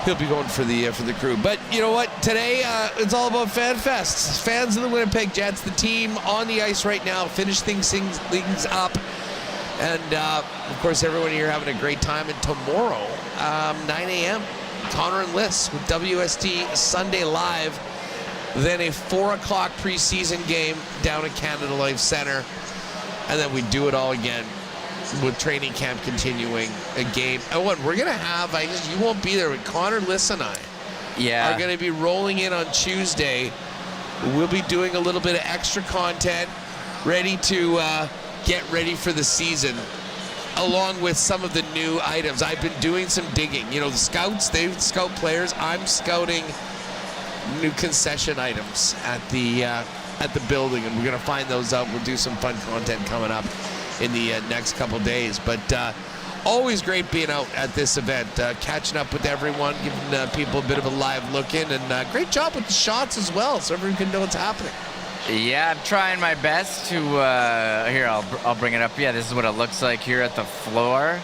He'll be going for the crew. But you know what? Today, it's all about FanFest. Fans of the Winnipeg Jets, the team on the ice right now, finish things up. And, of course, everyone here having a great time. And tomorrow, 9 a.m., Connor and Liss with WST Sunday Live. Then a 4 o'clock preseason game down at Canada Life Center. And then we do it all again with training camp continuing, a game. And what we're going to have, you won't be there, but Connor, Liss, and I are going to be rolling in on Tuesday. We'll be doing a little bit of extra content, ready to get ready for the season, along with some of the new items. I've been doing some digging. You know, the scouts, they scout players. I'm scouting new concession items at the building, and we're going to find those out. We'll do some fun content coming up in the next couple days. But always great being out at this event, catching up with everyone, giving people a bit of a live look in, and great job with the shots as well, so everyone can know what's happening. Yeah, I'm trying my best to, here, I'll bring it up. Yeah, this is what it looks like here at the floor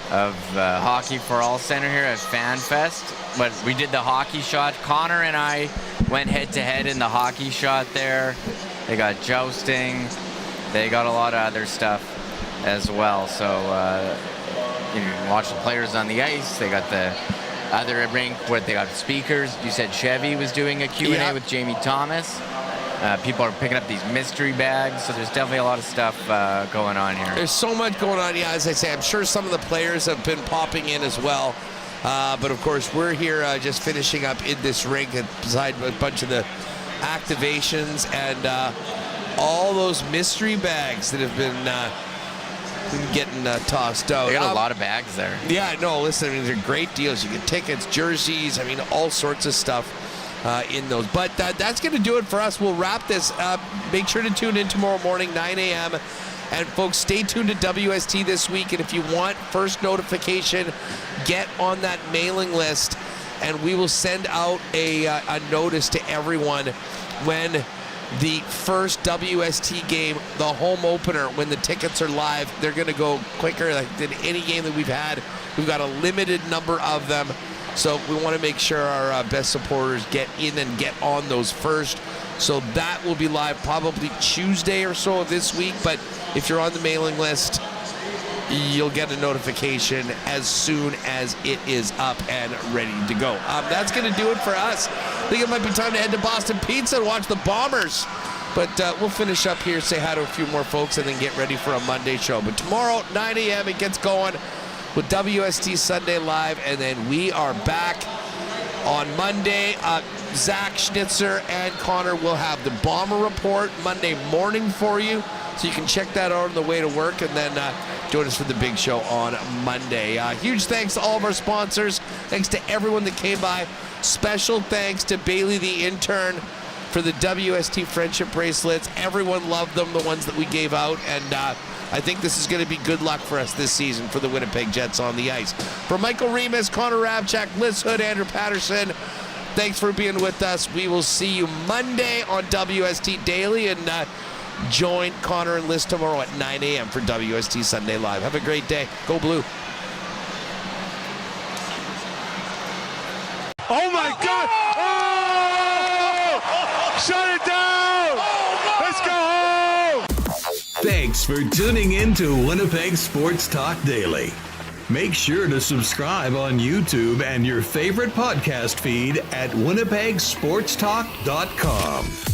of Hockey for All Center here at FanFest. But we did the hockey shot. Connor and I went head-to-head in the hockey shot there. They got jousting. They got a lot of other stuff as well. So you can watch the players on the ice. They got the other rink where they got speakers. You said Chevy was doing a Q&A with Jamie Thomas. People are picking up these mystery bags, so there's definitely a lot of stuff going on here. There's so much going on, yeah, as I say. I'm sure some of the players have been popping in as well. But, of course, we're here just finishing up in this rink beside a bunch of the activations and all those mystery bags that have been getting tossed out. They got a lot of bags there. Yeah, no, listen, I mean, they're great deals. You get tickets, jerseys, I mean, all sorts of stuff in those. But that's going to do it for us. We'll wrap this up. Make sure to tune in tomorrow morning, 9 a.m. And, folks, stay tuned to WST this week. And if you want first notification, get on that mailing list. And we will send out a notice to everyone when the first WST game, the home opener, when the tickets are live. They're going to go quicker than any game that we've had. We've got a limited number of them. So we want to make sure our best supporters get in and get on those first. So that will be live probably Tuesday or so of this week. But if you're on the mailing list, you'll get a notification as soon as it is up and ready to go. That's going to do it for us. I think it might be time to head to Boston Pizza and watch the Bombers. But we'll finish up here, say hi to a few more folks, and then get ready for a Monday show. But tomorrow, 9 a.m., it gets going with WST Sunday Live, and then we are back on Monday. Zach Schnitzer and Connor will have the Bomber Report Monday morning for you, so you can check that out on the way to work, and then join us for the big show on Monday. Huge thanks to all of our sponsors. Thanks to everyone that came by. Special thanks to Bailey the intern for the WST friendship bracelets. Everyone loved them, the ones that we gave out, and I think this is going to be good luck for us this season for the Winnipeg Jets on the ice. For Michael Remis, Connor Rabchak, Liz Hood, Andrew Paterson, thanks for being with us. We will see you Monday on WST Daily, and join Connor and Liz tomorrow at 9 a.m. for WST Sunday Live. Have a great day. Go Blue. Oh, my God! Oh! Shut it down! Let's go home! Thanks for tuning in to Winnipeg Sports Talk Daily. Make sure to subscribe on YouTube and your favorite podcast feed at winnipegsportstalk.com.